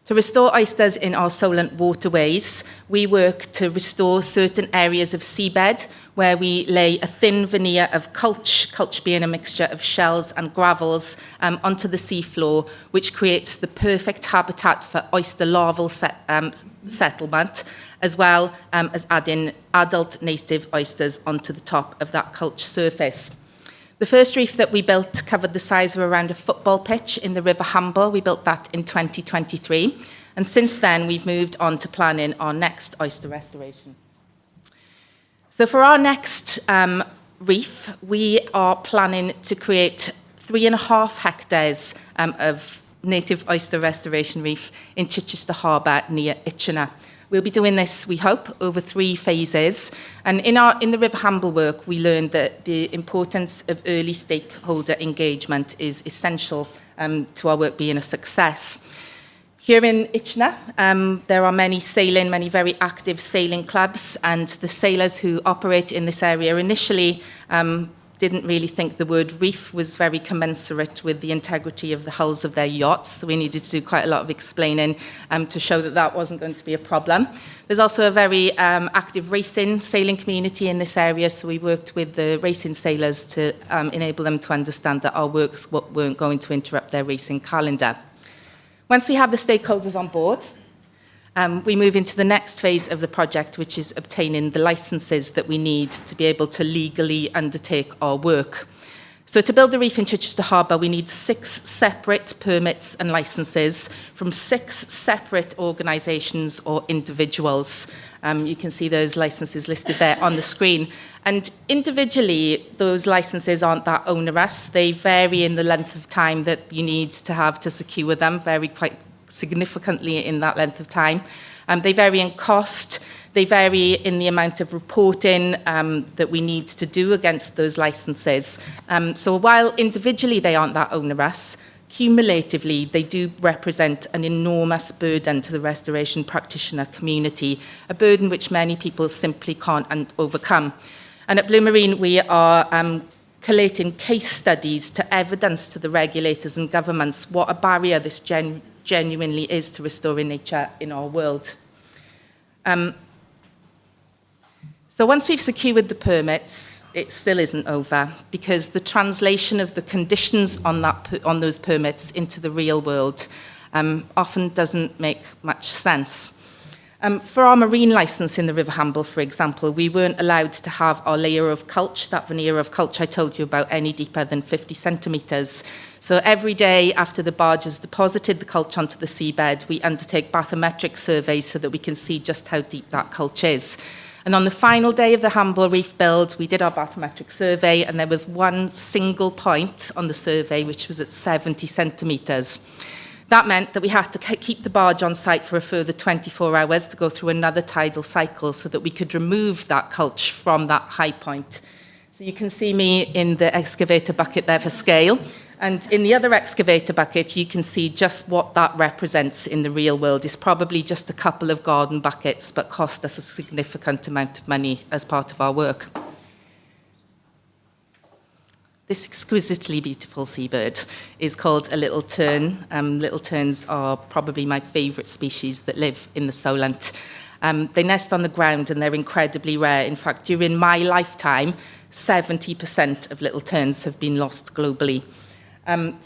To restore oysters in our Solent waterways, we work to restore certain areas of seabed where we lay a thin veneer of culch being a mixture of shells and gravels, onto the seafloor, which creates the perfect habitat for oyster larval settlement, as well as adding adult native oysters onto the top of that culch surface. The first reef that we built covered the size of around a football pitch in the River Hamble. We built that in 2023. And since then, we've moved on to planning our next oyster restoration. So for our next reef, we are planning to create 3.5 hectares of native oyster restoration reef in Chichester Harbour near Itchenor. We'll be doing this, we hope, over 3 phases. And in the River Hamble work, we learned that the importance of early stakeholder engagement is essential to our work being a success. Here in Itchenor, there are many very active sailing clubs, and the sailors who operate in this area initially didn't really think the word reef was very commensurate with the integrity of the hulls of their yachts. So we needed to do quite a lot of explaining to show that that wasn't going to be a problem. There's also a very active racing sailing community in this area, so we worked with the racing sailors to enable them to understand that our works weren't going to interrupt their racing calendar. Once we have the stakeholders on board, we move into the next phase of the project, which is obtaining the licenses that we need to be able to legally undertake our work. So to build the reef in Chichester Harbour, we need 6 separate permits and licenses from 6 separate organisations or individuals. You can see those licenses listed there on the screen. And individually, those licenses aren't that onerous. They vary in the length of time that you need to have to secure them, vary quite significantly in that length of time. They vary in cost. They vary in the amount of reporting that we need to do against those licenses. So while individually they aren't that onerous, cumulatively they do represent an enormous burden to the restoration practitioner community, a burden which many people simply can't overcome. And at Blue Marine, we are collating case studies to evidence to the regulators and governments what a barrier this genuinely is to restoring nature in our world. So once we've secured the permits, it still isn't over, because the translation of the conditions on those permits into the real world often doesn't make much sense. For our marine licence in the River Hamble, for example, we weren't allowed to have our layer of culch, that veneer of culch I told you about, any deeper than 50 centimetres. So every day after the barge has deposited the culch onto the seabed, we undertake bathymetric surveys so that we can see just how deep that culch is. And on the final day of the Hamble Reef build, we did our bathymetric survey, and there was one single point on the survey which was at 70 centimetres. That meant that we had to keep the barge on site for a further 24 hours to go through another tidal cycle so that we could remove that culch from that high point. So you can see me in the excavator bucket there for scale. And in the other excavator bucket, you can see just what that represents in the real world. It's probably just a couple of garden buckets, but cost us a significant amount of money as part of our work. This exquisitely beautiful seabird is called a little tern. Little terns are probably my favourite species that live in the Solent. They nest on the ground and they're incredibly rare. In fact, during my lifetime, 70% of little terns have been lost globally.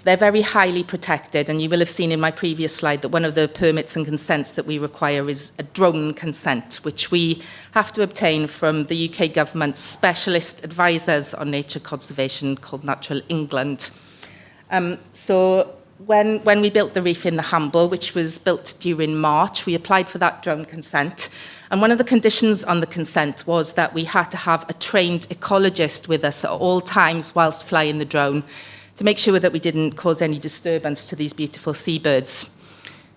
They're very highly protected, and you will have seen in my previous slide that one of the permits and consents that we require is a drone consent, which we have to obtain from the UK government's specialist advisors on nature conservation called Natural England. So when we built the reef in the Hamble, which was built during March, we applied for that drone consent. And one of the conditions on the consent was that we had to have a trained ecologist with us at all times whilst flying the drone, to make sure that we didn't cause any disturbance to these beautiful seabirds.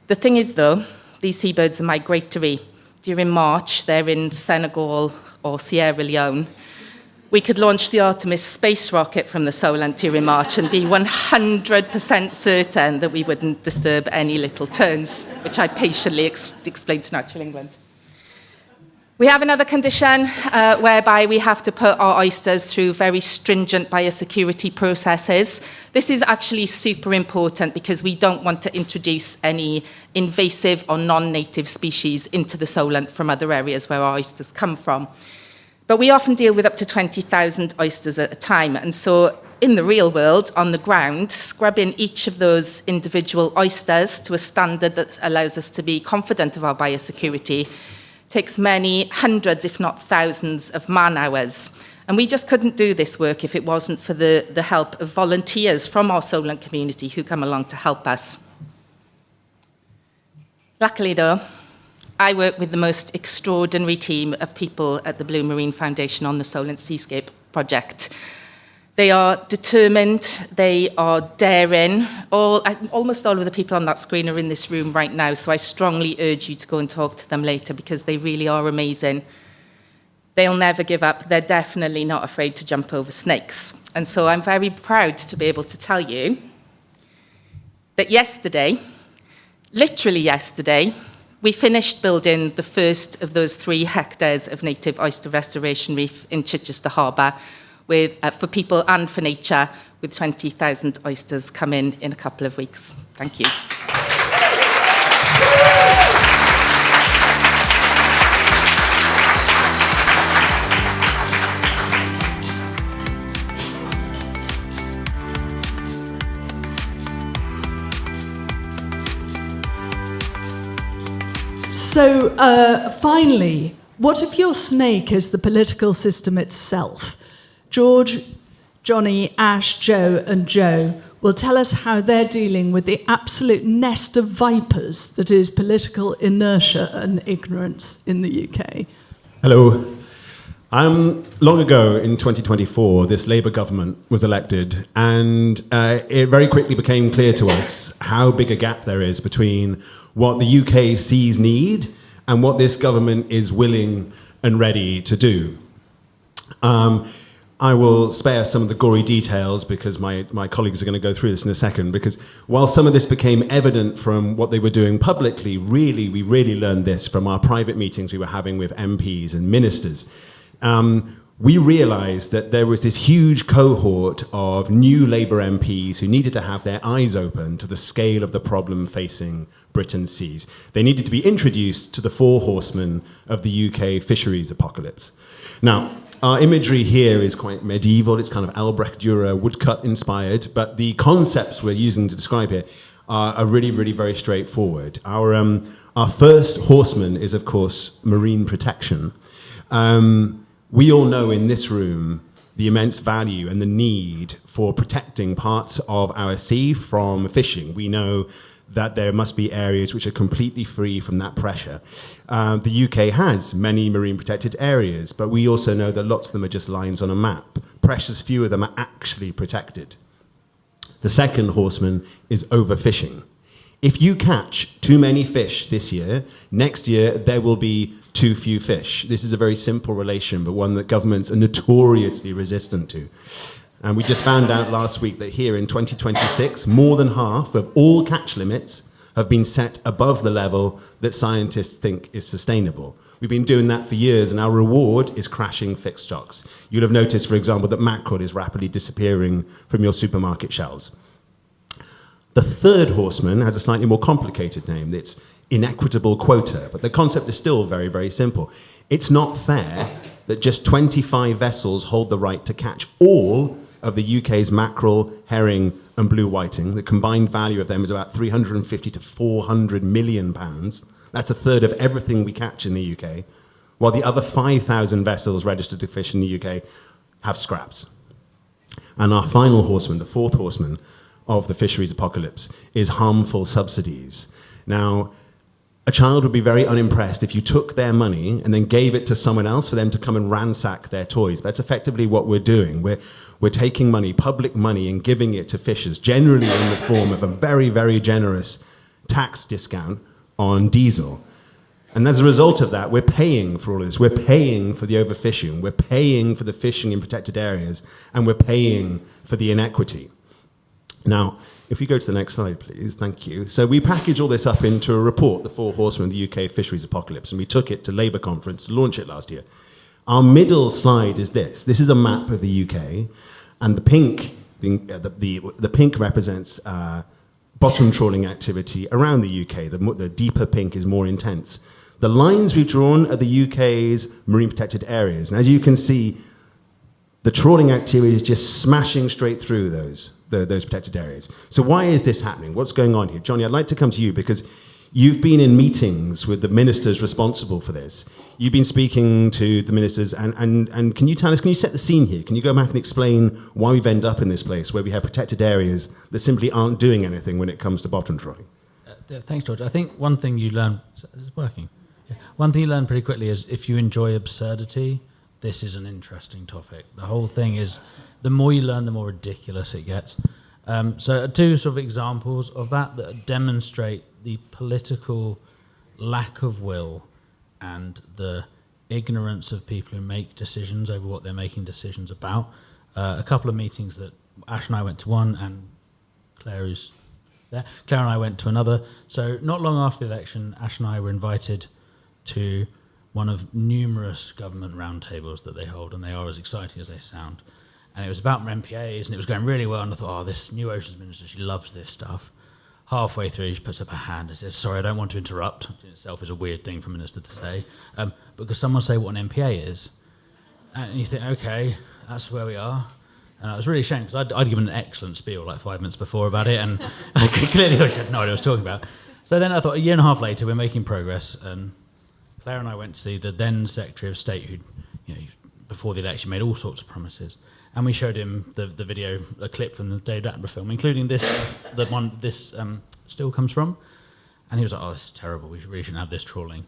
The thing is, though, these seabirds are migratory. During March, they're in Senegal or Sierra Leone. We could launch the Artemis space rocket from the Solent during March and be 100% certain that we wouldn't disturb any little terns, which I patiently explained to Natural England. We have another condition whereby we have to put our oysters through very stringent biosecurity processes. This is actually super important because we don't want to introduce any invasive or non-native species into the Solent from other areas where our oysters come from. But we often deal with up to 20,000 oysters at a time. And so in the real world, on the ground, scrubbing each of those individual oysters to a standard that allows us to be confident of our biosecurity takes many hundreds, if not thousands, of man-hours. And we just couldn't do this work if it wasn't for the help of volunteers from our Solent community who come along to help us. Luckily, though, I work with the most extraordinary team of people at the Blue Marine Foundation on the Solent Seascape project. They are determined, they are daring. Almost all of the people on that screen are in this room right now, so I strongly urge you to go and talk to them later because they really are amazing. They'll never give up. They're definitely not afraid to jump over snakes. And so I'm very proud to be able to tell you that yesterday, literally yesterday, we finished building the first of those 3 hectares of native oyster restoration reef in Chichester Harbour, for people and for nature, with 20,000 oysters come in a couple of weeks. Thank you. So finally, what if your snake is the political system itself? George, Johnny, Ash, Joe and Joe will tell us how they're dealing with the absolute nest of vipers that is political inertia and ignorance in the UK. Hello. Long ago, in 2024, this Labour government was elected, and it very quickly became clear to us how big a gap there is between what the UK sees need and what this government is willing and ready to do. I will spare some of the gory details because my colleagues are going to go through this in a second, because while some of this became evident from what they were doing publicly, we really learned this from our private meetings we were having with MPs and ministers. We realised that there was this huge cohort of new Labour MPs who needed to have their eyes open to the scale of the problem facing Britain's seas. They needed to be introduced to the 4 horsemen of the UK fisheries apocalypse. Now, our imagery here is quite medieval. It's kind of Albrecht Dürer woodcut inspired, but the concepts we're using to describe here are really, really very straightforward. Our first horseman is, of course, marine protection. We all know in this room the immense value and the need for protecting parts of our sea from fishing. We know that there must be areas which are completely free from that pressure. The UK has many marine protected areas, but we also know that lots of them are just lines on a map. Precious few of them are actually protected. The second horseman is overfishing. If you catch too many fish this year, next year there will be too few fish. This is a very simple relation, but one that governments are notoriously resistant to. And we just found out last week that here in 2026, more than half of all catch limits have been set above the level that scientists think is sustainable. We've been doing that for years, and our reward is crashing fixed stocks. You'll have noticed, for example, that mackerel is rapidly disappearing from your supermarket shelves. The third horseman has a slightly more complicated name. It's inequitable quota, but the concept is still very, very simple. It's not fair that just 25 vessels hold the right to catch all of the UK's mackerel, herring, and blue whiting. The combined value of them is about 350 to 400 million pounds. That's a third of everything we catch in the UK, while the other 5,000 vessels registered to fish in the UK have scraps. And our final horseman, the fourth horseman of the fisheries apocalypse, is harmful subsidies. Now, a child would be very unimpressed if you took their money and then gave it to someone else for them to come and ransack their toys. That's effectively what we're doing. We're taking money, public money, and giving it to fishers, generally in the form of a very, very generous tax discount on diesel. And as a result of that, we're paying for all of this. We're paying for the overfishing. We're paying for the fishing in protected areas. And we're paying for the inequity. Now, if we go to the next slide, please. Thank you. So we package all this up into a report, The Four Horsemen of the UK Fisheries Apocalypse, and we took it to Labour Conference to launch it last year. Our middle slide is this. This is a map of the UK, and the pink represents bottom trawling activity around the UK. The deeper pink is more intense. The lines we've drawn are the UK's marine protected areas. And as you can see, the trawling activity is just smashing straight through those protected areas. So why is this happening? What's going on here? Johnny, I'd like to come to you because you've been in meetings with the ministers responsible for this. You've been speaking to the ministers, and can you tell us, can you set the scene here? Can you go back and explain why we've ended up in this place where we have protected areas that simply aren't doing anything when it comes to bottom trawling? Thanks, George. I think one thing you learn, is it working? Yeah. One thing you learn pretty quickly is if you enjoy absurdity, this is an interesting topic. The whole thing is, the more you learn, the more ridiculous it gets. So two sort of examples of that demonstrate the political lack of will and the ignorance of people who make decisions over what they're making decisions about. A couple of meetings that Ash and I went to one, and Claire, who's there, Claire and I went to another. So not long after the election, Ash and I were invited to one of numerous government roundtables that they hold, and they are as exciting as they sound. And it was about MPAs, and it was going really well, and I thought, oh, this new Oceans Minister, she loves this stuff. Halfway through, she puts up her hand and says, sorry, I don't want to interrupt. Which in itself is a weird thing for a minister to say. Because someone say what an MPA is. And you think, okay, that's where we are. And I was really ashamed, because I'd given an excellent spiel like 5 minutes before about it, and I clearly thought she had no idea what I was talking about. So then I thought, a year and a half later, we're making progress, and Claire and I went to see the then Secretary of State, who, before the election, made all sorts of promises. And we showed him the video, a clip from the David Attenborough film, including this, the one this still comes from. And he was like, oh, this is terrible. We really shouldn't have this trawling.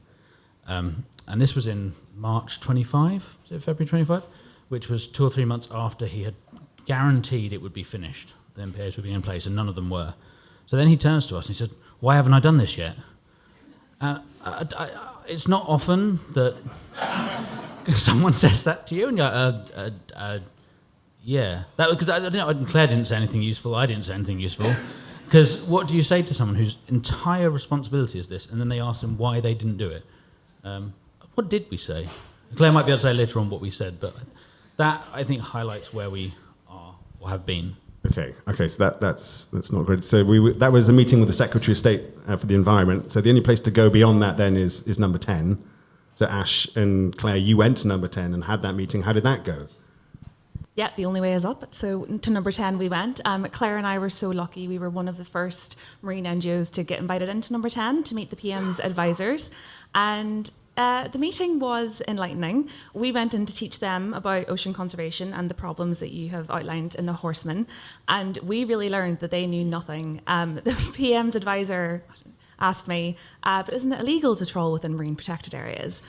And this was in March 25, is it February 25? Which was 2 or 3 months after he had guaranteed it would be finished. The MPAs would be in place, and none of them were. So then he turns to us and he said, why haven't I done this yet? It's not often that someone says that to you, and you're like, yeah. That because Claire didn't say anything useful, I didn't say anything useful. Because what do you say to someone whose entire responsibility is this, and then they ask them why they didn't do it? What did we say? Claire might be able to say later on what we said, but that, I think, highlights where we are or have been. Okay, so that's not great. So that was a meeting with the Secretary of State for the Environment. So the only place to go beyond that then is number 10. So Ash and Claire, you went to number 10 and had that meeting. How did that go? Yeah, the only way is up. So to number 10 we went. Claire and I were so lucky. We were one of the first marine NGOs to get invited into number 10 to meet the PM's advisors. And the meeting was enlightening. We went in to teach them about ocean conservation and the problems that you have outlined in the Horsemen. And we really learned that they knew nothing. The PM's advisor asked me, but isn't it illegal to trawl within marine protected areas?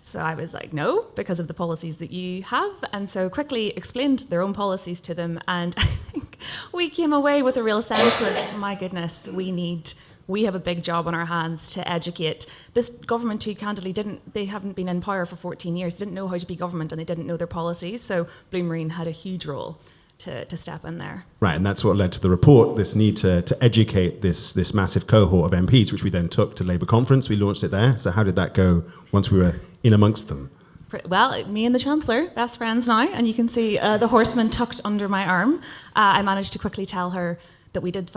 So I was like, no, because of the policies that you have. And so quickly explained their own policies to them. And I think we came away with a real sense of, my goodness, we have a big job on our hands to educate this government who candidly they haven't been in power for 14 years, didn't know how to be government, and they didn't know their policies. So Blue Marine had a huge role to step in there. Right, and that's what led to the report, this need to educate this massive cohort of MPs, which we then took to Labour conference. We launched it there. So how did that go once we were in amongst them? Well, me and the Chancellor, best friends now, and you can see the horseman tucked under my arm. I managed to quickly tell her that we did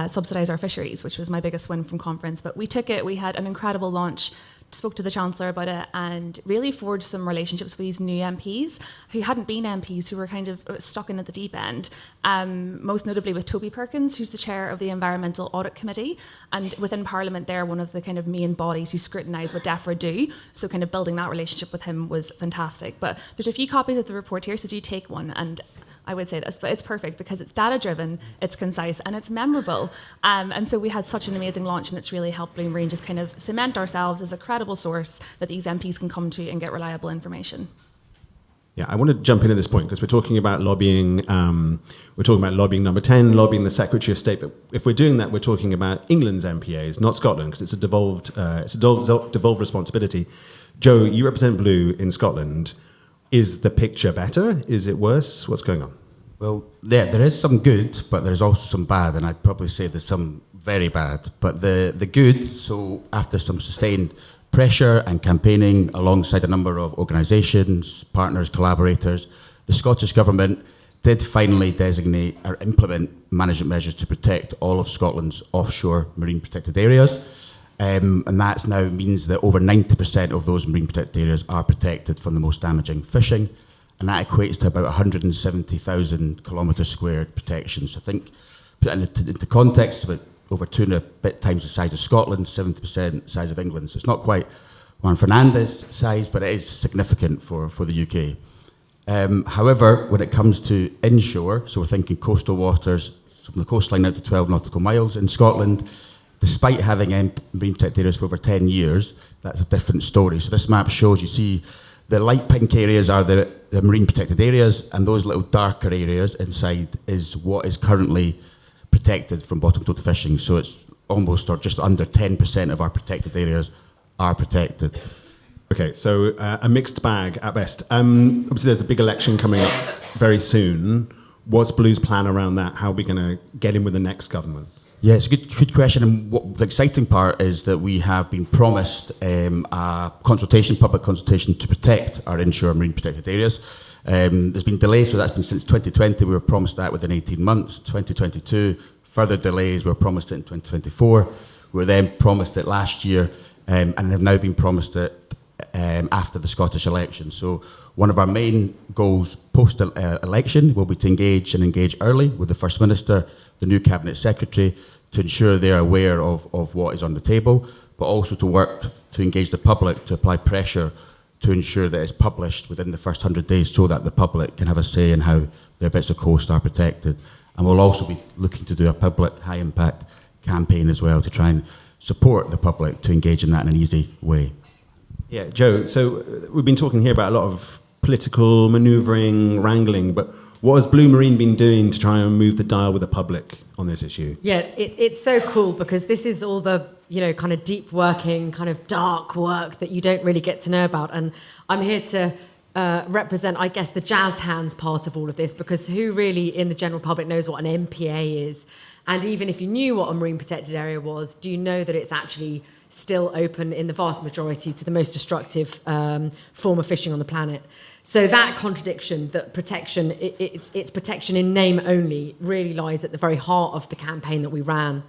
subsidise our fisheries, which was my biggest win from conference. But we took it, we had an incredible launch, spoke to the Chancellor about it, and really forged some relationships with these new MPs who hadn't been MPs, who were kind of stuck in at the deep end. Most notably with Toby Perkins, who's the chair of the Environmental Audit Committee, and within Parliament they're one of the kind of main bodies who scrutinise what DEFRA do, so kind of building that relationship with him was fantastic. But there's a few copies of the report here, so do take one, and I would say this, but it's perfect because it's data-driven, it's concise, and it's memorable. And so we had such an amazing launch, and it's really helped Blue Marine just kind of cement ourselves as a credible source that these MPs can come to and get reliable information. Yeah, I want to jump in at this point because we're talking about lobbying. We're talking about lobbying number 10, lobbying the Secretary of State. But if we're doing that, we're talking about England's MPAs, not Scotland, because it's a devolved responsibility. Joe, you represent Blue in Scotland. Is the picture better? Is it worse? What's going on? Well, there is some good, but there's also some bad, and I'd probably say there's some very bad. But the good, so after some sustained pressure and campaigning alongside a number of organisations, partners, collaborators, the Scottish Government did finally designate or implement management measures to protect all of Scotland's offshore marine protected areas. And that now means that over 90% of those marine protected areas are protected from the most damaging fishing, and that equates to about 170,000 kilometres squared protection. So I think, put it into context, about over 2.5 times the size of Scotland, 70% size of England. So it's not quite Juan Fernandez size, but it is significant for the UK. However, when it comes to inshore, so we're thinking coastal waters, from the coastline out to 12 nautical miles in Scotland, despite having marine protected areas for over 10 years, that's a different story. So this map shows, you see, the light pink areas are the marine protected areas, and those little darker areas inside is what is currently protected from bottom towed fishing. So it's almost or just under 10% of our protected areas are protected. Okay, so a mixed bag at best. Obviously, there's a big election coming up very soon. What's Blue's plan around that? How are we going to get in with the next government? Yeah, it's a good question. And what the exciting part is that we have been promised a public consultation to protect our inshore marine protected areas. There's been delays, so that's been since 2020. We were promised that within 18 months. 2022, further delays. We were promised it in 2024. We were then promised it last year, and have now been promised it after the Scottish election. So one of our main goals post-election will be to engage early with the First Minister, the new Cabinet Secretary, to ensure they're aware of what is on the table, but also to work to engage the public, to apply pressure to ensure that it's published within the first 100 days so that the public can have a say in how their bits of coast are protected. And we'll also be looking to do a public high-impact campaign as well to try and support the public to engage in that in an easy way. Yeah, Joe, so we've been talking here about a lot of political manoeuvring, wrangling, but what has Blue Marine been doing to try and move the dial with the public on this issue? Yeah, it's so cool because this is all the, kind of deep working, kind of dark work that you don't really get to know about. And I'm here to represent, I guess, the jazz hands part of all of this, because who really in the general public knows what an MPA is? And even if you knew what a marine protected area was, do you know that it's actually still open in the vast majority to the most destructive form of fishing on the planet? So that contradiction, that protection, it's protection in name only, really lies at the very heart of the campaign that we ran.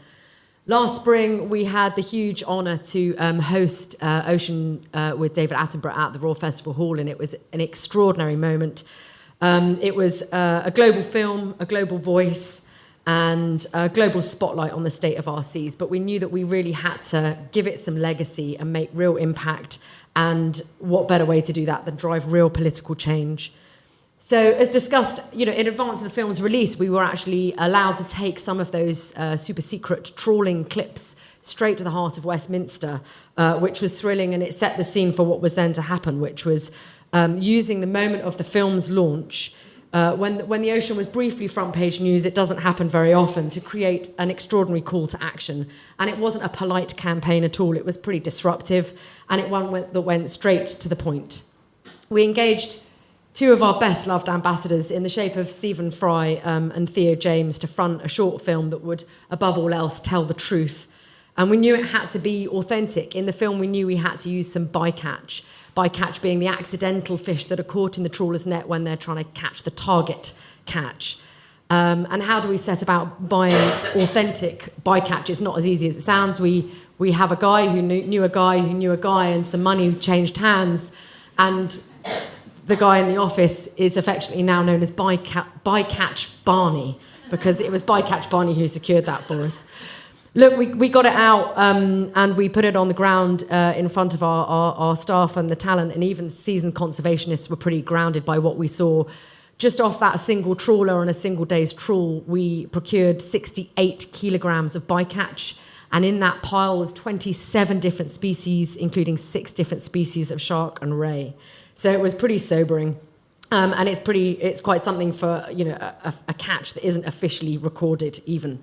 Last spring, we had the huge honour to host Ocean with David Attenborough at the Royal Festival Hall, and it was an extraordinary moment. It was a global film, a global voice, and a global spotlight on the state of our seas. But we knew that we really had to give it some legacy and make real impact. And what better way to do that than drive real political change? So as discussed, in advance of the film's release, we were actually allowed to take some of those super secret trawling clips straight to the heart of Westminster, which was thrilling, and it set the scene for what was then to happen, which was using the moment of the film's launch, when the ocean was briefly front page news. It doesn't happen very often, to create an extraordinary call to action. And it wasn't a polite campaign at all. It was pretty disruptive, and it went straight to the point. We engaged two of our best loved ambassadors in the shape of Stephen Fry and Theo James to front a short film that would, above all else, tell the truth. And we knew it had to be authentic. In the film, we knew we had to use some bycatch. Bycatch being the accidental fish that are caught in the trawler's net when they're trying to catch the target catch. And how do we set about buying authentic bycatch? It's not as easy as it sounds. We have a guy who knew a guy who knew a guy, and some money changed hands. And the guy in the office is affectionately now known as Bycatch Barney, because it was Bycatch Barney who secured that for us. Look, we got it out and we put it on the ground in front of our staff and the talent, and even seasoned conservationists were pretty grounded by what we saw. Just off that single trawler on a single day's trawl, we procured 68 kilograms of bycatch, and in that pile was 27 different species, including 6 different species of shark and ray. So it was pretty sobering, and it's quite something for a catch that isn't officially recorded even.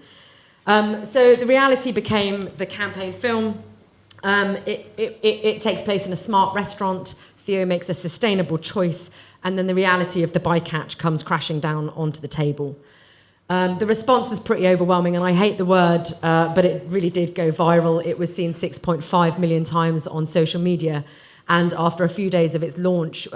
So the reality became the campaign film. It takes place in a smart restaurant. Theo makes a sustainable choice, and then the reality of the bycatch comes crashing down onto the table. The response was pretty overwhelming, and I hate the word, but it really did go viral. It was seen 6.5 million times on social media, and after a few days of its launch,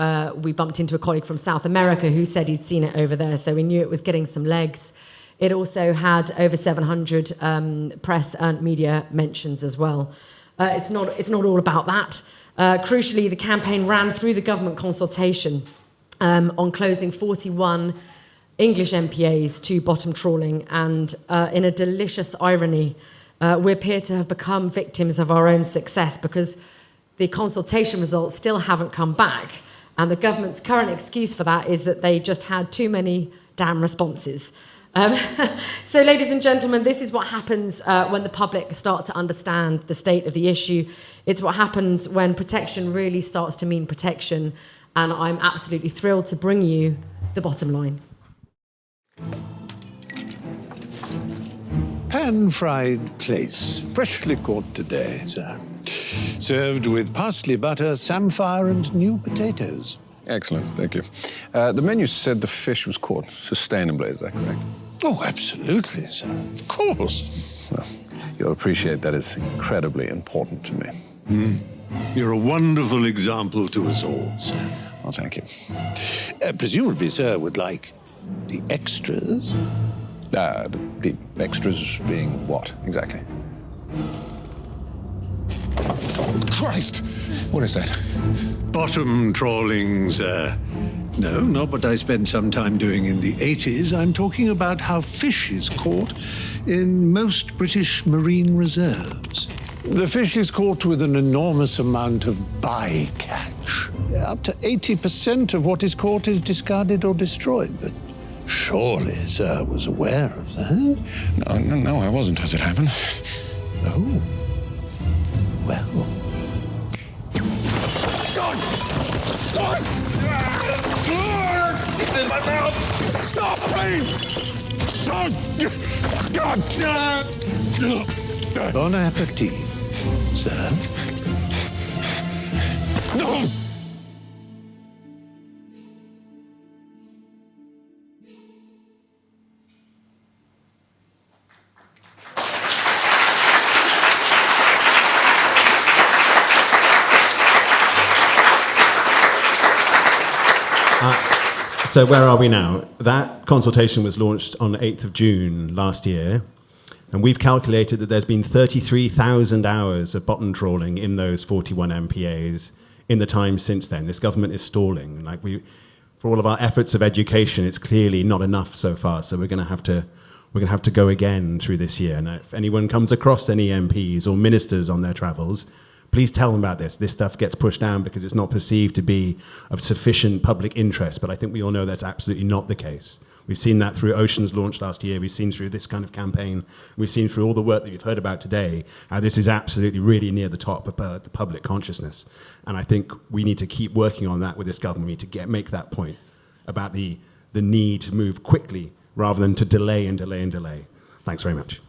we bumped into a colleague from South America who said he'd seen it over there, so we knew it was getting some legs. It also had over 700 press and media mentions as well. It's not all about that. Crucially, the campaign ran through the government consultation on closing 41 English MPAs to bottom trawling, and in a delicious irony, we appear to have become victims of our own success, because the consultation results still haven't come back, and the government's current excuse for that is that they just had too many damn responses. So, ladies and gentlemen, this is what happens when the public start to understand the state of the issue. It's what happens when protection really starts to mean protection, and I'm absolutely thrilled to bring you the bottom line. Pan-fried plaice, freshly caught today, sir. Served with parsley butter, samphire, and new potatoes. Excellent, thank you. The menu said the fish was caught sustainably, is that correct? Oh, absolutely, sir. Of course. Well, you'll appreciate that it's incredibly important to me. You're a wonderful example to us all, sir. Oh, thank you. Presumably, sir, would like the extras? The extras being what, exactly? Christ! What is that? Bottom trawling, sir. No, not what I spent some time doing in the 80s. I'm talking about how fish is caught in most British marine reserves. The fish is caught with an enormous amount of bycatch. Up to 80% of what is caught is discarded or destroyed, but surely sir was aware of that? No, I wasn't. Has it happened? Oh. Well. It's in my mouth! Stop, please! Bon appetit, sir. No! So where are we now? That consultation was launched on 8th of June last year, and we've calculated that there's been 33,000 hours of bottom trawling in those 41 MPAs in the time since then. This government is stalling. For all of our efforts of education, it's clearly not enough so far. So we're going to have to go again through this year. And if anyone comes across any MPs or ministers on their travels, please tell them about this. This stuff gets pushed down because it's not perceived to be of sufficient public interest, but I think we all know that's absolutely not the case. We've seen that through Ocean's launch last year. We've seen through this kind of campaign. We've seen through all the work that you've heard about today, how this is absolutely really near the top of the public consciousness. And I think we need to keep working on that with this government. We need to make that point about the need to move quickly rather than to delay and delay and delay. Thanks very much.